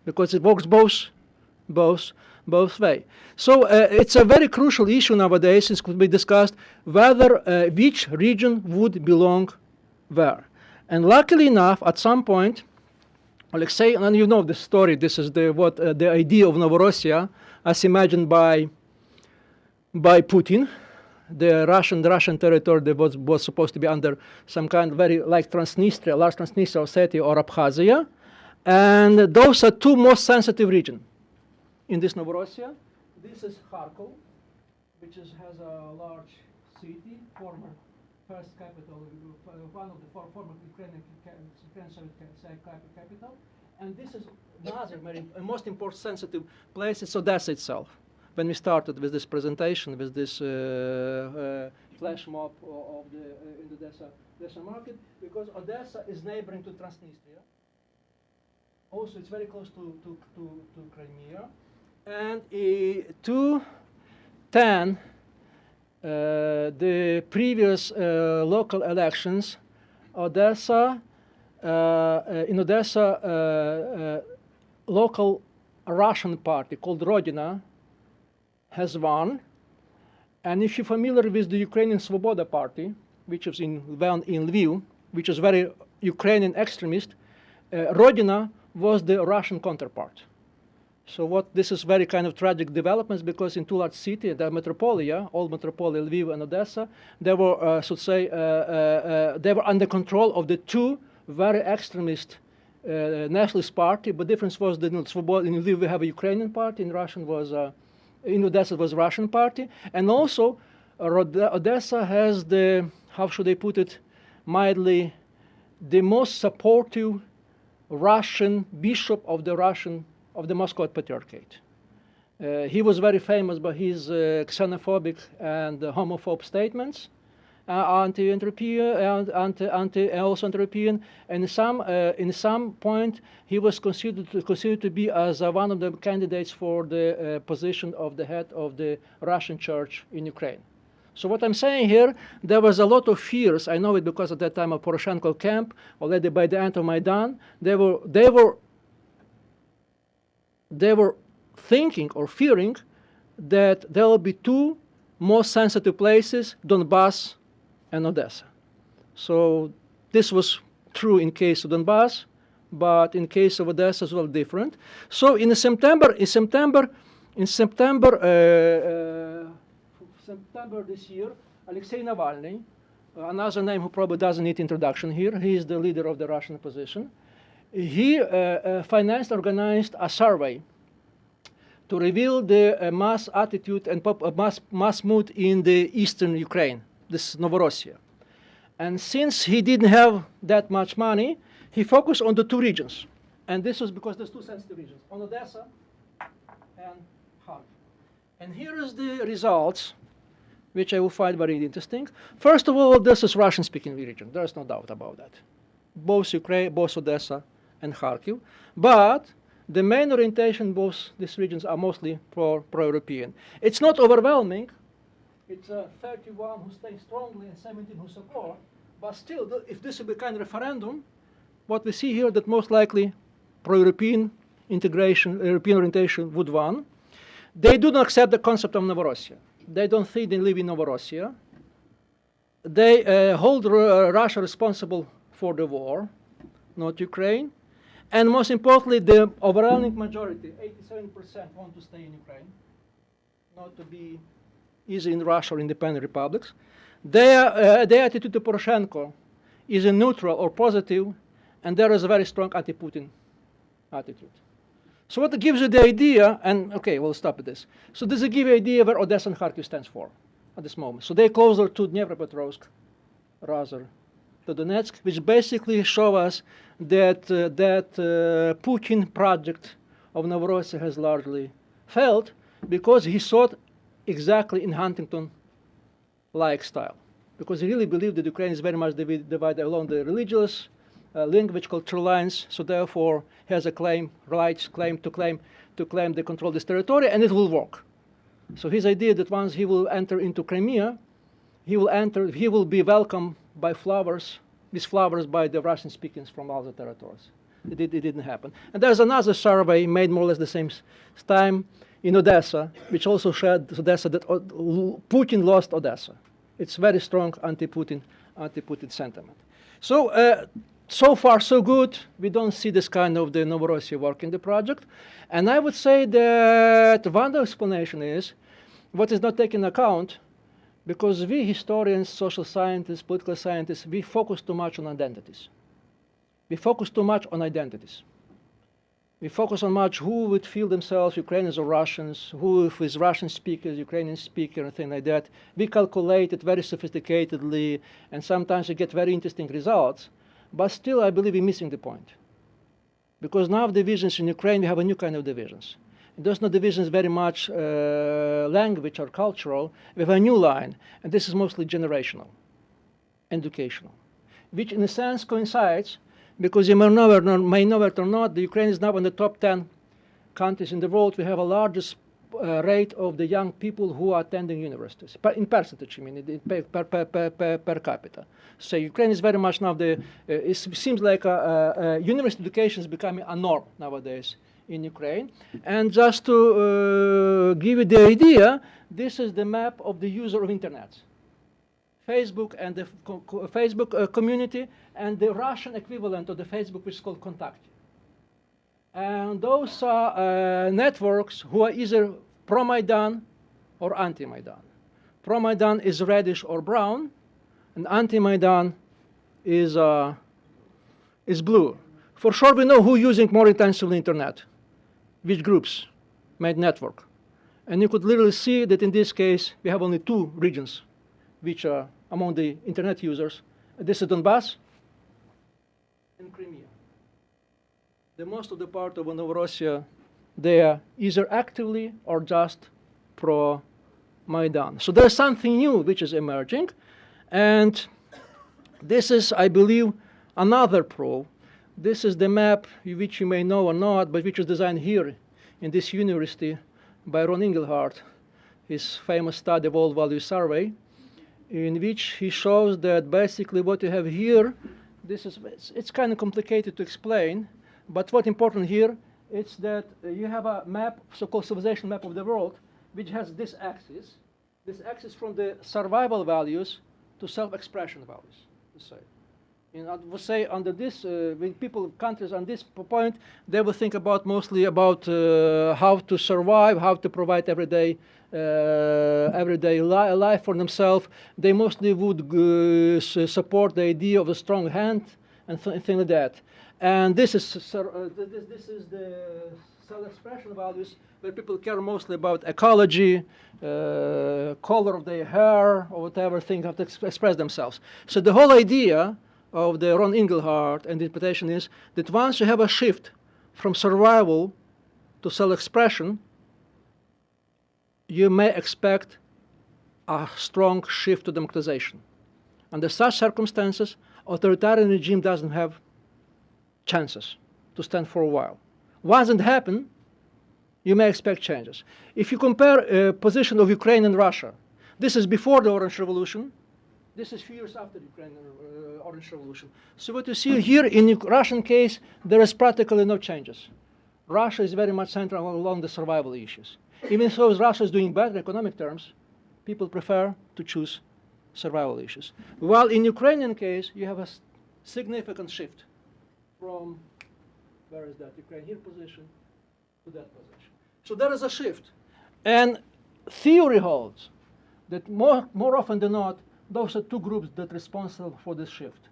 because it works both ways. So it's a very crucial issue nowadays. It could be discussed whether which region would belong where. And luckily enough, at some point, Alexei, and you know the story. This is the idea of Novorussia, as imagined by Putin, the Russian territory that was supposed to be under some kind of very like Transnistria, large Transnistria, Ossetia, or Abkhazia, and those are two most sensitive regions in this Novorussia. This is Kharkov, which has a large city, former first capital, one of the former Ukrainian capital, and this is another very most important sensitive place. It's Odessa itself. When we started with this presentation, with this flash mob in the Odessa market, because Odessa is neighboring to Transnistria. Also, it's very close to Crimea. And 2010, the previous local elections, Odessa, in Odessa, local Russian party called Rodina has won. And if you're familiar with the Ukrainian Svoboda party, which is in Lviv, which is very Ukrainian extremist, Rodina was the Russian counterpart. So this is very kind of tragic developments, because in two large cities, the metropolia, old metropolia, Lviv and Odessa, they were, they were under control of the two very extremist nationalist party. But difference was that in Lviv we have a Ukrainian party, in Odessa was Russian party, and also Odessa has the, how should I put it, mildly, the most supportive Russian bishop of the Moscow Patriarchate. He was very famous by his xenophobic and homophobe statements, anti-European, also anti-European, and in some point he was considered to be as one of the candidates for the position of the head of the Russian Church in Ukraine. So what I'm saying here, there was a lot of fears. I know it because at that time of Poroshenko camp, already by the end of Maidan, they were thinking or fearing that there will be two most sensitive places, Donbass and Odessa. So this was true in case of Donbass, but in case of Odessa as well different. So in September this year, Alexei Navalny, another name who probably doesn't need introduction here, he is the leader of the Russian opposition. He organized a survey to reveal the mass attitude and mass mood in the eastern Ukraine, this Novorossiya. And since he didn't have that much money, he focused on the two regions. And this was because there's two sensitive regions, on Odessa and Kharkiv. And here is the results, which I will find very interesting. First of all, this is Russian-speaking region. There is no doubt about that. Both Ukraine, both Odessa and Kharkiv. But the main orientation, both these regions are mostly pro-European. It's not overwhelming. It's 31 who stay strongly and 17 who support. But still, if this will be kind of referendum, what we see here that most likely pro-European integration, European orientation would win. They do not accept the concept of Novorossiya. They don't think they live in Novorossiya. They hold Russia responsible for the war, not Ukraine. And most importantly, the overwhelming majority, 87%, want to stay in Ukraine, not to be either in Russia or independent republics. Their attitude to Poroshenko is a neutral or positive, and there is a very strong anti-Putin attitude. So what gives you the idea, and okay, we'll stop at this. So this will give you an idea where Odessa and Kharkiv stands for at this moment. So they're closer to Dnepropetrovsk rather to Donetsk, which basically show us that Putin project of Novorossiya has largely failed because he thought exactly in Huntington-like style. Because he really believed that Ukraine is very much divided along the religious, language, cultural lines, so therefore has a claim to claim the control of this territory, and it will work. So his idea that once he will enter into Crimea, he will be welcomed by flowers by the Russian speakers from all the territories. It didn't happen. And there's another survey made more or less the same time in Odessa, which also showed Odessa that Putin lost Odessa. It's very strong anti-Putin sentiment. So, so far so good. We don't see this kind of the Novorossiya work in the project. And I would say that one explanation is what is not taken into account, because we historians, social scientists, political scientists, we focus too much on identities. We focus too much on identities. We focus on much who would feel themselves Ukrainians or Russians, who is Russian speakers, Ukrainian speaker, and things like that. We calculate it very sophisticatedly, and sometimes we get very interesting results. But still, I believe we're missing the point. Because now divisions in Ukraine, we have a new kind of divisions. Those no divisions very much language or cultural. We have a new line, and this is mostly generational, educational, which in a sense coincides because you may know it or not, the Ukraine is now in the top 10 countries in the world. We have the largest rate of the young people who are attending universities, in percentage, I mean, per capita. So Ukraine is very much now it seems like university education is becoming a norm nowadays in Ukraine. And just to give you the idea, this is the map of the user of internet. Facebook and the Facebook community and the Russian equivalent of the Facebook, which is called Kontakty. And those are networks who are either pro-Maidan or anti-Maidan. Pro-Maidan is reddish or brown, and anti-Maidan is blue. For sure, we know who's using more intensively internet, which groups made network. And you could literally see that in this case, we have only two regions which are among the internet users. This is Donbass and Crimea. The most of the part of Novorossiya, they are either actively or just pro-Maidan. So there's something new which is emerging. And this is, I believe, another proof. This is the map which you may know or not, but which was designed here in this university by Ron Engelhardt, his famous study of all value survey, in which he shows that basically what you have here, it's kind of complicated to explain, but what's important here is that you have a map, so-called civilization map of the world, which has this axis from the survival values to self-expression values, to say. I would say under this, when people, countries on this point, they will think about mostly about how to survive, how to provide everyday life for themselves. They mostly would support the idea of a strong hand and things like that. And this is the self-expression values, where people care mostly about ecology, color of their hair, or whatever thing have to express themselves. So the whole idea of the Ron Engelhardt and the interpretation is that once you have a shift from survival to self-expression, you may expect a strong shift to democratization. Under such circumstances, authoritarian regime doesn't have chances to stand for a while. Once it happens, you may expect changes. If you compare position of Ukraine and Russia, this is before the Orange Revolution. This is few years after the Ukrainian Orange Revolution. So what you see here in the Russian case, there is practically no changes. Russia is very much centered along the survival issues. Even though Russia is doing better in economic terms, people prefer to choose survival issues. While in Ukrainian case, you have a significant shift from, where is that, Ukraine here position to that position. So there is a shift. And theory holds that more often than not, those are two groups that are responsible for this shift.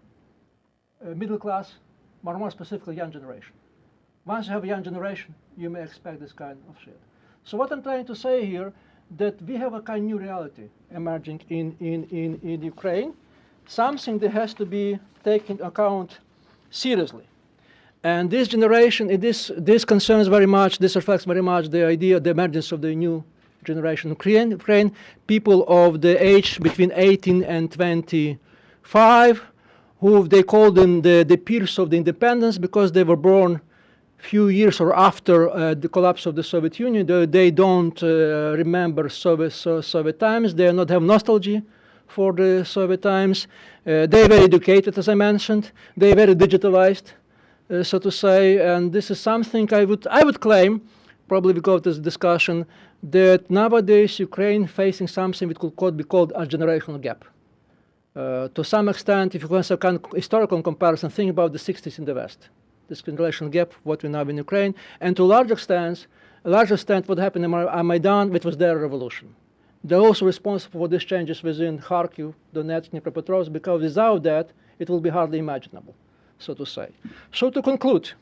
Middle class, but more specifically young generation. Once you have a young generation, you may expect this kind of shift. So what I'm trying to say here, that we have a kind of new reality emerging in Ukraine, something that has to be taken into account seriously. And this generation, this concerns very much, this reflects very much the idea, the emergence of the new generation. Ukraine, people of the age between 18 and 25, who they call them the peers of the independence because they were born few years or after the collapse of the Soviet Union. They don't remember Soviet times. They not have nostalgia for the Soviet times. They're very educated, as I mentioned. They're very digitalized, so to say. And this is something I would claim, probably because of this discussion, that nowadays Ukraine facing something which could be called a generational gap. To some extent, if you want some kind of historical comparison, think about the 60s in the West. This generational gap, what we know in Ukraine, and to a large extent, what happened in Maidan, which was their revolution. They're also responsible for these changes within Kharkiv, Donetsk, Dnipropetrovsk, because without that, it will be hardly imaginable, so to say. So to conclude,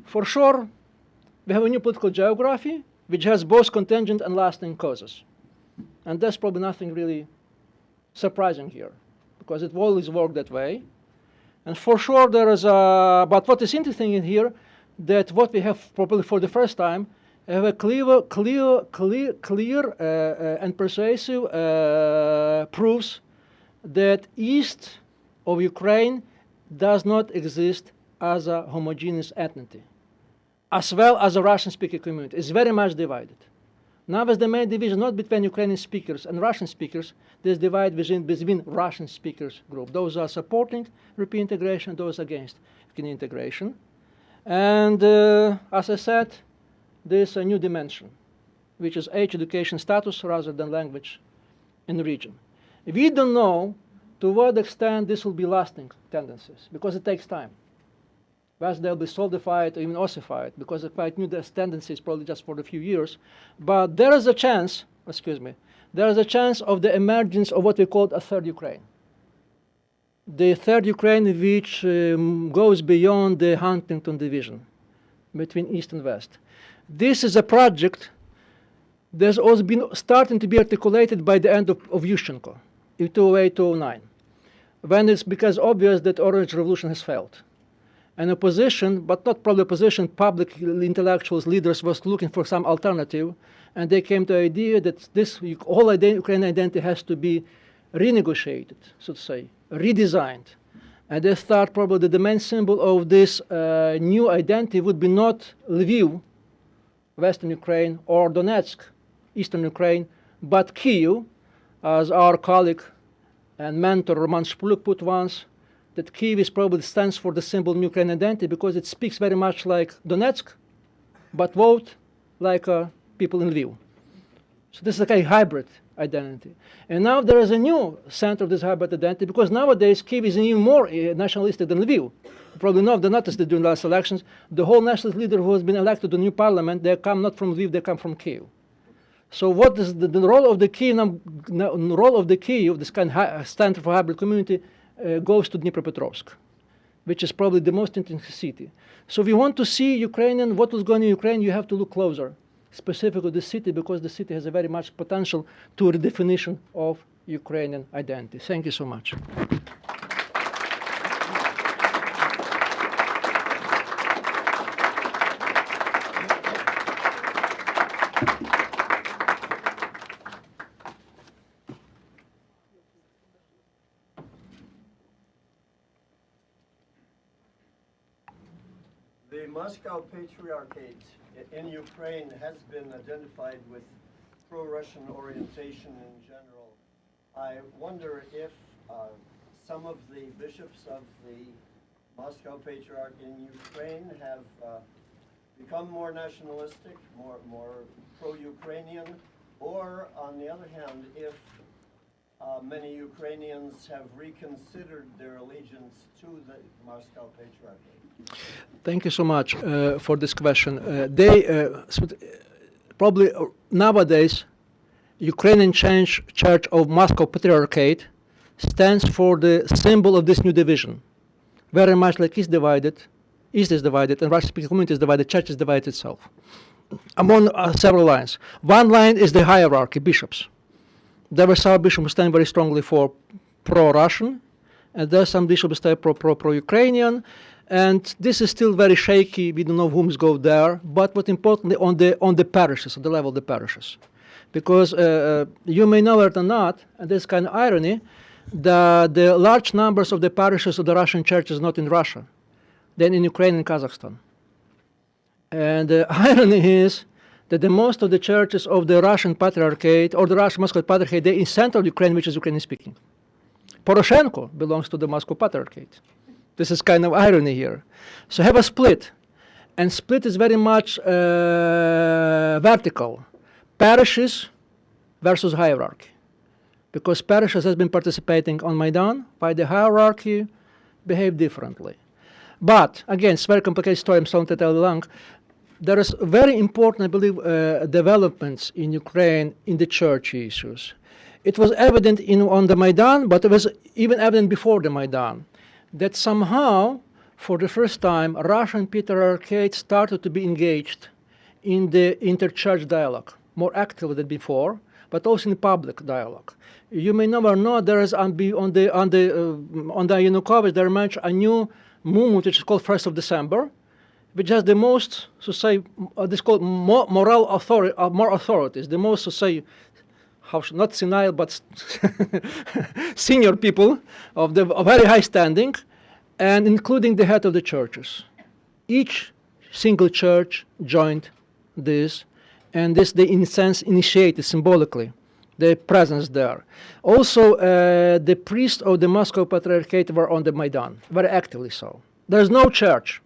for sure, we have a new political geography, which has both contingent and lasting causes. And there's probably nothing really surprising here, because it always worked that way. And for sure there is but what is interesting in here, that what we have probably for the first time, have a clear and persuasive proofs that east of Ukraine does not exist as a homogeneous entity. as well as the Russian-speaking community. It's very much divided. Now there's the main division not between Ukrainian speakers and Russian speakers, there's divide between Russian speakers group. Those are supporting European integration, those against European integration. And as I said, there's a new dimension, which is age education status rather than language in the region. We don't know to what extent this will be lasting tendencies, because it takes time. Whether they'll be solidified or even ossified, because they're quite new, there's tendencies probably just for a few years. But there is a chance, there is a chance of the emergence of what we call a third Ukraine. The third Ukraine which goes beyond the Huntington division between East and West. This is a project that's also been starting to be articulated by the end of Yushchenko in 2008-2009, when it's because obvious that Orange Revolution has failed. And opposition, but not probably opposition, public intellectuals, leaders was looking for some alternative, and they came to the idea that this whole Ukrainian identity has to be renegotiated, so to say, redesigned. And they thought probably that the main symbol of this new identity would be not Lviv, Western Ukraine, or Donetsk, Eastern Ukraine, but Kyiv, as our colleague and mentor Roman Shpuluk put once, that Kyiv is probably stands for the symbol of Ukrainian identity because it speaks very much like Donetsk, but vote like people in Lviv. So this is a kind of hybrid identity. And now there is a new center of this hybrid identity because nowadays Kyiv is even more nationalistic than Lviv. You probably know the notice that during the last elections, the whole nationalist leader who has been elected to the new parliament, they come not from Lviv, they come from Kyiv. So what is the role of the Kyiv, this kind of center for hybrid community, goes to Dnipropetrovsk, which is probably the most interesting city. So if you want to see Ukrainian, what was going on in Ukraine, you have to look closer, specifically the city, because the city has a very much potential to redefinition of Ukrainian identity. Thank you so much. The Moscow Patriarchate in Ukraine has been identified with pro-Russian orientation in general. I wonder if some of the bishops of the Moscow Patriarch in Ukraine have become more nationalistic, more pro-Ukrainian, or on the other hand, if many Ukrainians have reconsidered their allegiance to the Moscow Patriarchate. Thank you so much for this question. Probably nowadays, Ukrainian Church of Moscow Patriarchate stands for the symbol of this new division. Very much like East is divided, and Russian-speaking community is divided, Church is divided itself. Among several lines. One line is the hierarchy, bishops. There were some bishops who stand very strongly for pro-Russian, and there are some bishops who stand pro-Ukrainian, and this is still very shaky. We don't know whom go there, but what importantly on the parishes, on the level of the parishes, because you may know it or not, and there's kind of irony, that the large numbers of the parishes of the Russian church is not in Russia, then in Ukraine and Kazakhstan. And the irony is that the most of the churches of the Russian Patriarchate or the Russian Moscow Patriarchate, they're in central Ukraine, which is Ukrainian speaking. Poroshenko belongs to the Moscow Patriarchate. This is kind of irony here. So have a split, and split is very much vertical. Parishes versus hierarchy. Because parishes has been participating on Maidan, by the hierarchy behave differently. But again, it's a very complicated story, I'm sorry to tell you long. There is very important, I believe, developments in Ukraine in the church issues. It was evident on the Maidan, but it was even evident before the Maidan, that somehow, for the first time, Russian Patriarchate started to be engaged in the inter-church dialogue, more actively than before, but also in public dialogue. You may know or not, there is on the Yanukovych, there emerged a new movement which is called 1st of December, which has the most, so say, this called more authorities, the most, so say, not senile, but senior people of very high standing, and including the head of the churches. Each single church joined this, and this they in a sense initiated symbolically their presence there. Also, the priests of the Moscow Patriarchate were on the Maidan, very actively so. There's no church,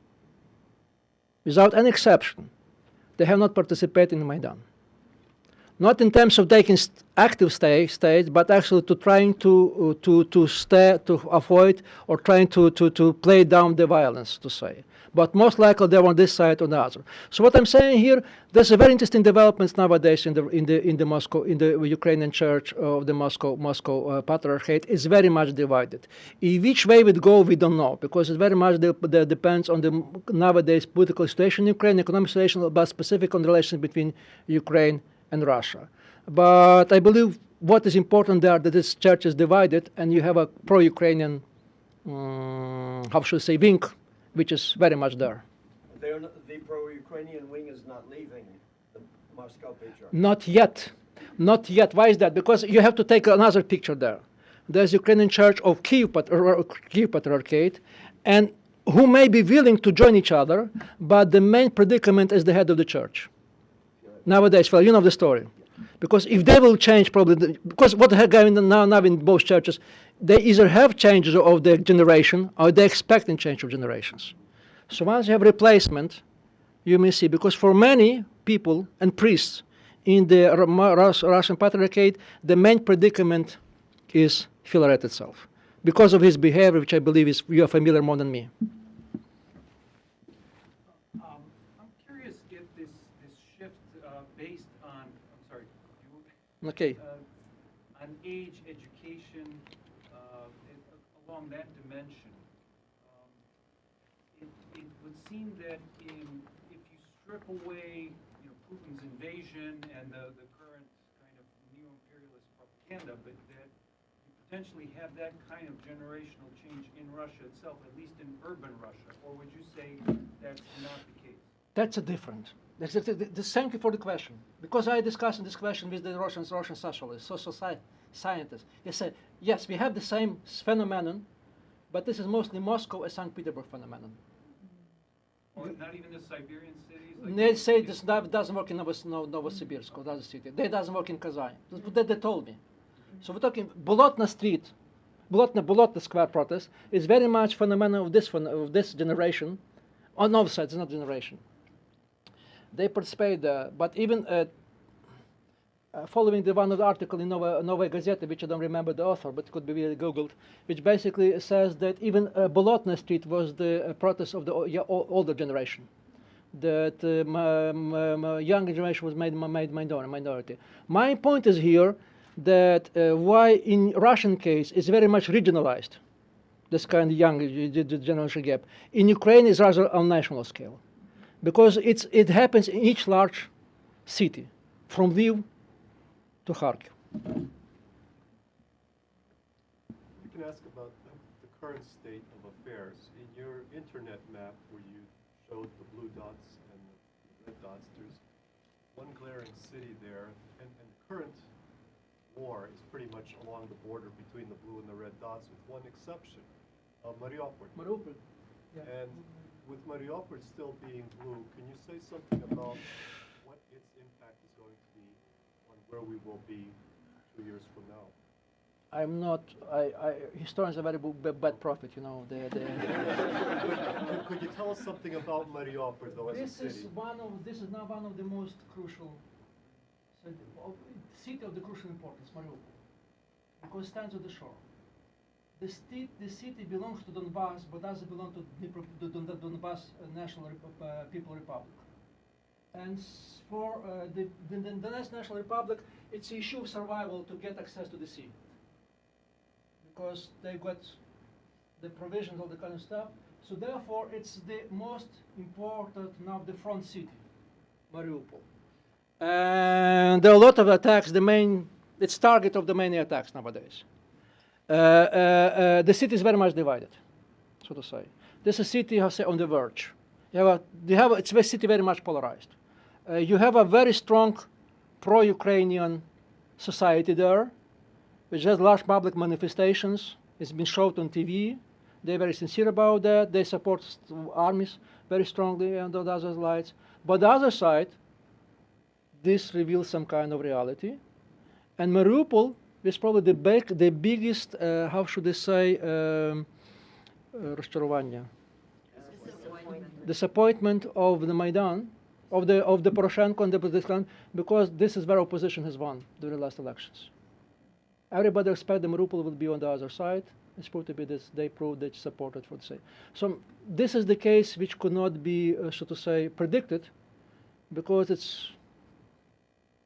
without any exception, they have not participated in the Maidan. Not in terms of taking active state, but actually to trying to avoid or trying to play down the violence, to say. But most likely they're on this side or the other. So what I'm saying here, there's a very interesting developments nowadays in the Ukrainian Church of the Moscow Patriarchate is very much divided. In which way it would go, we don't know, because it very much depends on the nowadays political situation in Ukraine, economic situation, but specific on the relations between Ukraine and Russia. But I believe what is important there that this church is divided, and you have a pro-Ukrainian, how should I say, wing, which is very much there. The pro-Ukrainian wing is not leaving the Moscow Patriarchate. Not yet. Not yet. Why is that? Because you have to take another picture there. There's Ukrainian Church of Kyiv Patriarchate, and who may be willing to join each other, but the main predicament is the head of the church. Nowadays, well, you know the story. Because if they will change, probably, because what they're going now in both churches, they either have changes of the generation or they expecting change of generations. So once you have replacement, you may see, because for many people and priests in the Russian Patriarchate, the main predicament is Filaret itself, because of his behavior, which I believe is you are familiar more than me. Okay. On age, education, along that dimension, it would seem that if you strip away Putin's invasion and the current kind of neo-imperialist propaganda, but that you potentially have that kind of generational change in Russia itself, at least in urban Russia, or would you say that's not the case? That's a different. Thank you for the question. Because I discussed this question with the Russian socialists, social scientists. They said, yes, we have the same phenomenon, but this is mostly Moscow and St. Petersburg phenomenon. Or not even the Siberian cities? Like they say this doesn't work in Novosibirsk or other city. It doesn't work in Kazan. That they told me. So we're talking Bolotna Street, Bolotna Square protest is very much phenomenon of this generation. On all sides, it's not generation. They participate, but even following the one of the article in Novaya Gazeta, which I don't remember the author, but it could be really Googled, which basically says that even Bolotna Street was the protest of the older generation. That younger generation was made minority. My point is here that why in Russian case is very much regionalized, this kind of young generation gap. In Ukraine is rather on national scale. Because it happens in each large city, from Lviv to Kharkiv. You can ask about the current state of affairs. In your internet map where you showed the blue dots and the red dots, there's one glaring city there, and the current war is pretty much along the border between the blue and the red dots, with one exception, Mariupol. Yeah. And with Mariupol still being blue, can you say something about what its impact is going to be on where we will be 2 years from now? I'm not. Historians are very bad prophet, you know. Could you tell us something about Mariupol, though, as a city? This is now one of the most crucial city of the crucial importance, Mariupol, because it stands on the shore. The city belongs to Donbass, but doesn't belong to the Donbass National People Republic. And for the Donetsk National Republic, it's an issue of survival to get access to the sea. Because they got the provisions, all the kind of stuff. So therefore, it's the most important now the front city, Mariupol. And there are a lot of attacks. It's target of the main attacks nowadays. The city is very much divided, so to say. This is a city, on the verge. It's a city very much polarized. You have a very strong pro-Ukrainian society there, which has large public manifestations. It's been shown on TV. They're very sincere about that. They support armies. very strongly on the other slides. But the other side, this reveals some kind of reality. And Mariupol is probably the biggest, how should I say, rozczarowanie. Disappointment of the Maidan, of the Poroshenko and the Budapest, because this is where opposition has won during the last elections. Everybody expected Mariupol would be on the other side. It's proved to be this. They proved they supported for the same. So this is the case which could not be, so to say, predicted, because it's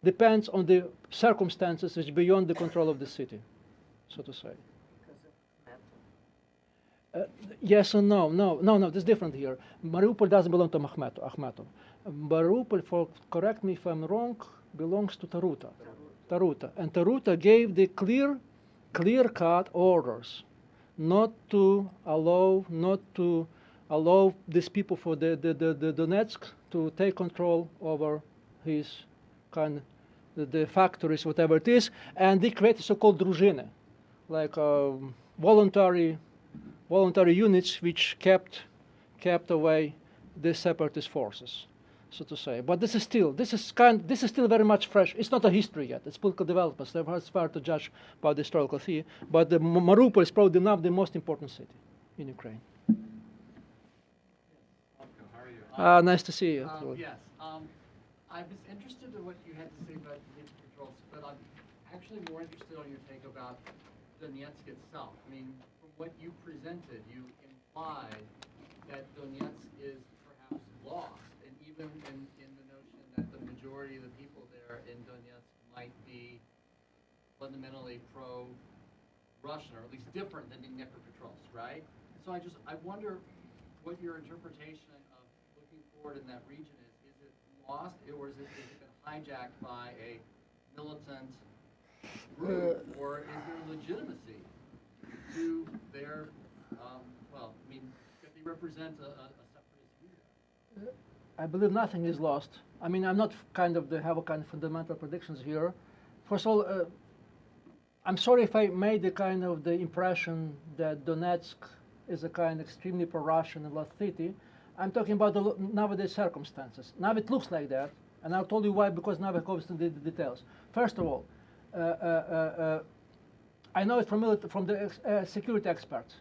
depends on the circumstances which beyond the control of the city, so to say. Yes and no. No, that's different here. Mariupol doesn't belong to Akhmetov. Mariupol, correct me if I'm wrong, belongs to Taruta. And Taruta gave the clear-cut orders not to allow these people for the Donetsk to take control over his the factories, whatever it is, and they created so-called druzhiny, like voluntary units which kept away the separatist forces, so to say. But this is still very much fresh. It's not a history yet. It's political development. So it's hard to judge about the historical theory. But the Mariupol is probably now the most important city in Ukraine. How are you? Nice to see you. Yes. I was interested in what you had to say about Dnepr controls, but I'm actually more interested on your take about Donetsk itself. I mean, from what you presented, you implied that Donetsk is perhaps lost, and even in the notion that the majority of the people there in Donetsk might be fundamentally pro-Russian, or at least different than the Dnepropetrovsk, right? So I wonder what your interpretation of looking forward in that region is. Is it lost, or has it been hijacked by a militant group, or is there legitimacy to their, they represent a separatist view? I believe nothing is lost. I mean, I'm not have a kind of fundamental predictions here. First of all, I'm sorry if I made the impression that Donetsk is a extremely pro-Russian and lost city. I'm talking about the nowadays circumstances. Now it looks like that, and I'll tell you why, because now it goes into the details. First of all, I know it from the security experts.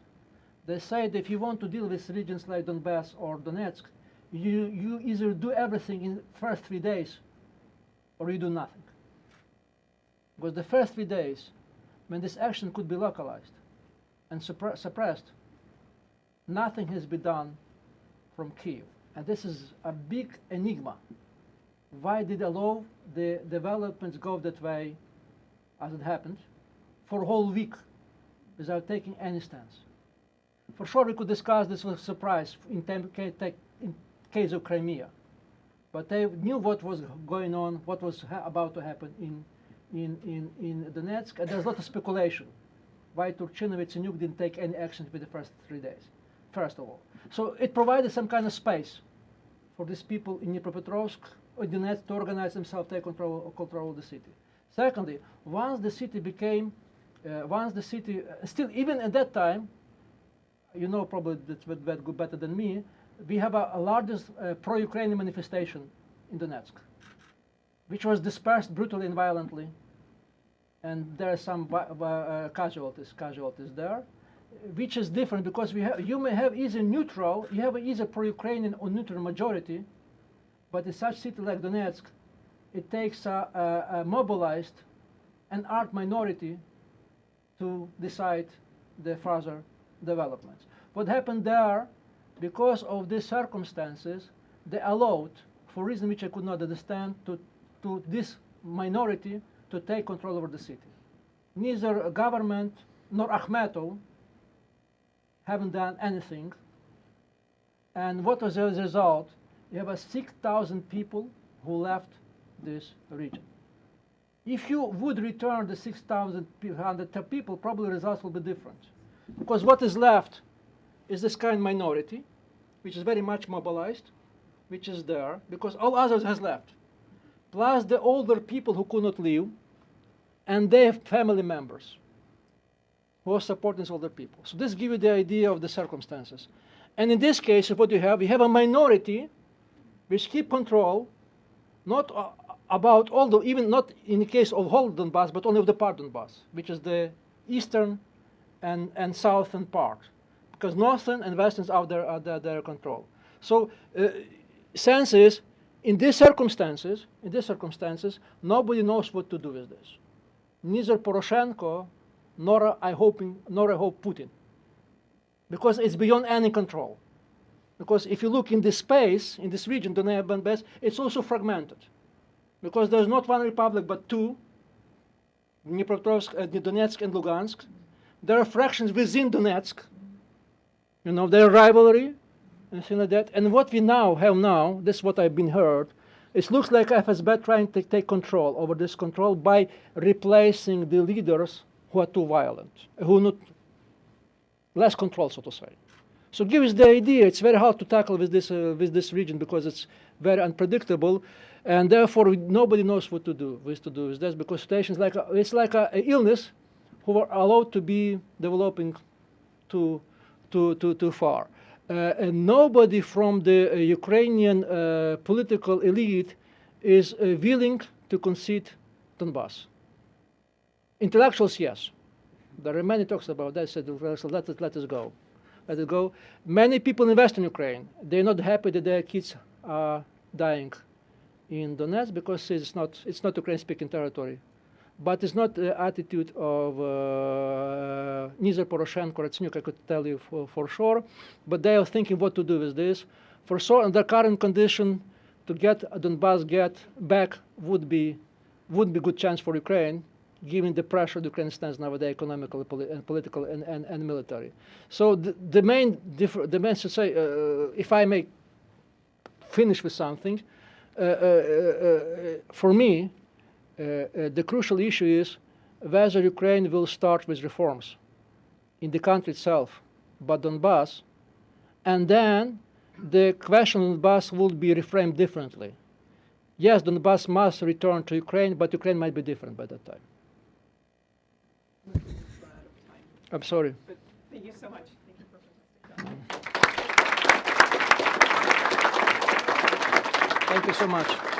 They say that if you want to deal with regions like Donbass or Donetsk, you either do everything in the first 3 days, or you do nothing. Because the first 3 days, when this action could be localized and suppressed, nothing has been done from Kyiv. And this is a big enigma. Why did allow the developments go that way as it happened for a whole week without taking any stance? For sure, we could discuss this with surprise in case of Crimea. But they knew what was going on, what was about to happen in Donetsk, and there's a lot of speculation why Turchinovich and Yuk didn't take any action with the first 3 days, first of all. So it provided some kind of space for these people in Dnipropetrovsk or Donetsk to organize themselves, take control of the city. Secondly, once the city, still even at that time, you know probably that go better than me, we have a largest pro-Ukrainian manifestation in Donetsk, which was dispersed brutally and violently, and there are some casualties there, which is different because you may have either neutral, you have either pro-Ukrainian or neutral majority, but in such city like Donetsk, it takes a mobilized and armed minority to decide the further developments. What happened there, because of these circumstances, they allowed, for reasons which I could not understand, to this minority to take control over the city. Neither government nor Akhmetov haven't done anything. And what was the result? You have 6,000 people who left this region. If you would return the 6,100 people, probably the results will be different. Because what is left is this kind of minority, which is very much mobilized, which is there, because all others has left. Plus the older people who could not leave, and their family members who are supporting these older people. So this gives you the idea of the circumstances. And in this case, what you have a minority which keep control, not about all the, even not in the case of whole Donbass, but only of the part Donbass, which is the eastern and southern part, because northern and western are their control. So, sense is, in these circumstances, nobody knows what to do with this. Neither Poroshenko, nor I hope Putin, because it's beyond any control. Because if you look in this space, in this region, Donbass, it's also fragmented. Because there's not one republic, but two, Dnipropetrovsk, Donetsk and Lugansk. There are fractions within Donetsk. You know, there are rivalry and things like that. And what we now have now, this is what I've been heard, it looks like FSB trying to take control over this control by replacing the leaders who are too violent, who are not less control, so to say. So give us the idea. It's very hard to tackle with this region because it's very unpredictable, and therefore nobody knows what to do with this, because situations it's like an illness who are allowed to be developing too far. And nobody from the Ukrainian political elite is willing to concede Donbass. Intellectuals, yes. There are many talks about that. Said, let us go. Let it go. Many people in Western Ukraine, they're not happy that their kids are dying in Donetsk because it's not Ukrainian-speaking territory. But it's not the attitude of neither Poroshenko or Yatsenyuk, I could tell you for sure. But they are thinking what to do with this. For sure, under current condition, to get Donbass back would be good chance for Ukraine, given the pressure the Ukraine stands nowadays, economical, and political, and military. So the main should say, if I may finish with something, for me, the crucial issue is whether Ukraine will start with reforms in the country itself, but Donbass, and then the question on Donbass will be reframed differently. Yes, Donbass must return to Ukraine, but Ukraine might be different by that time. I'm sorry. But thank you so much. Thank you for Thank you so much.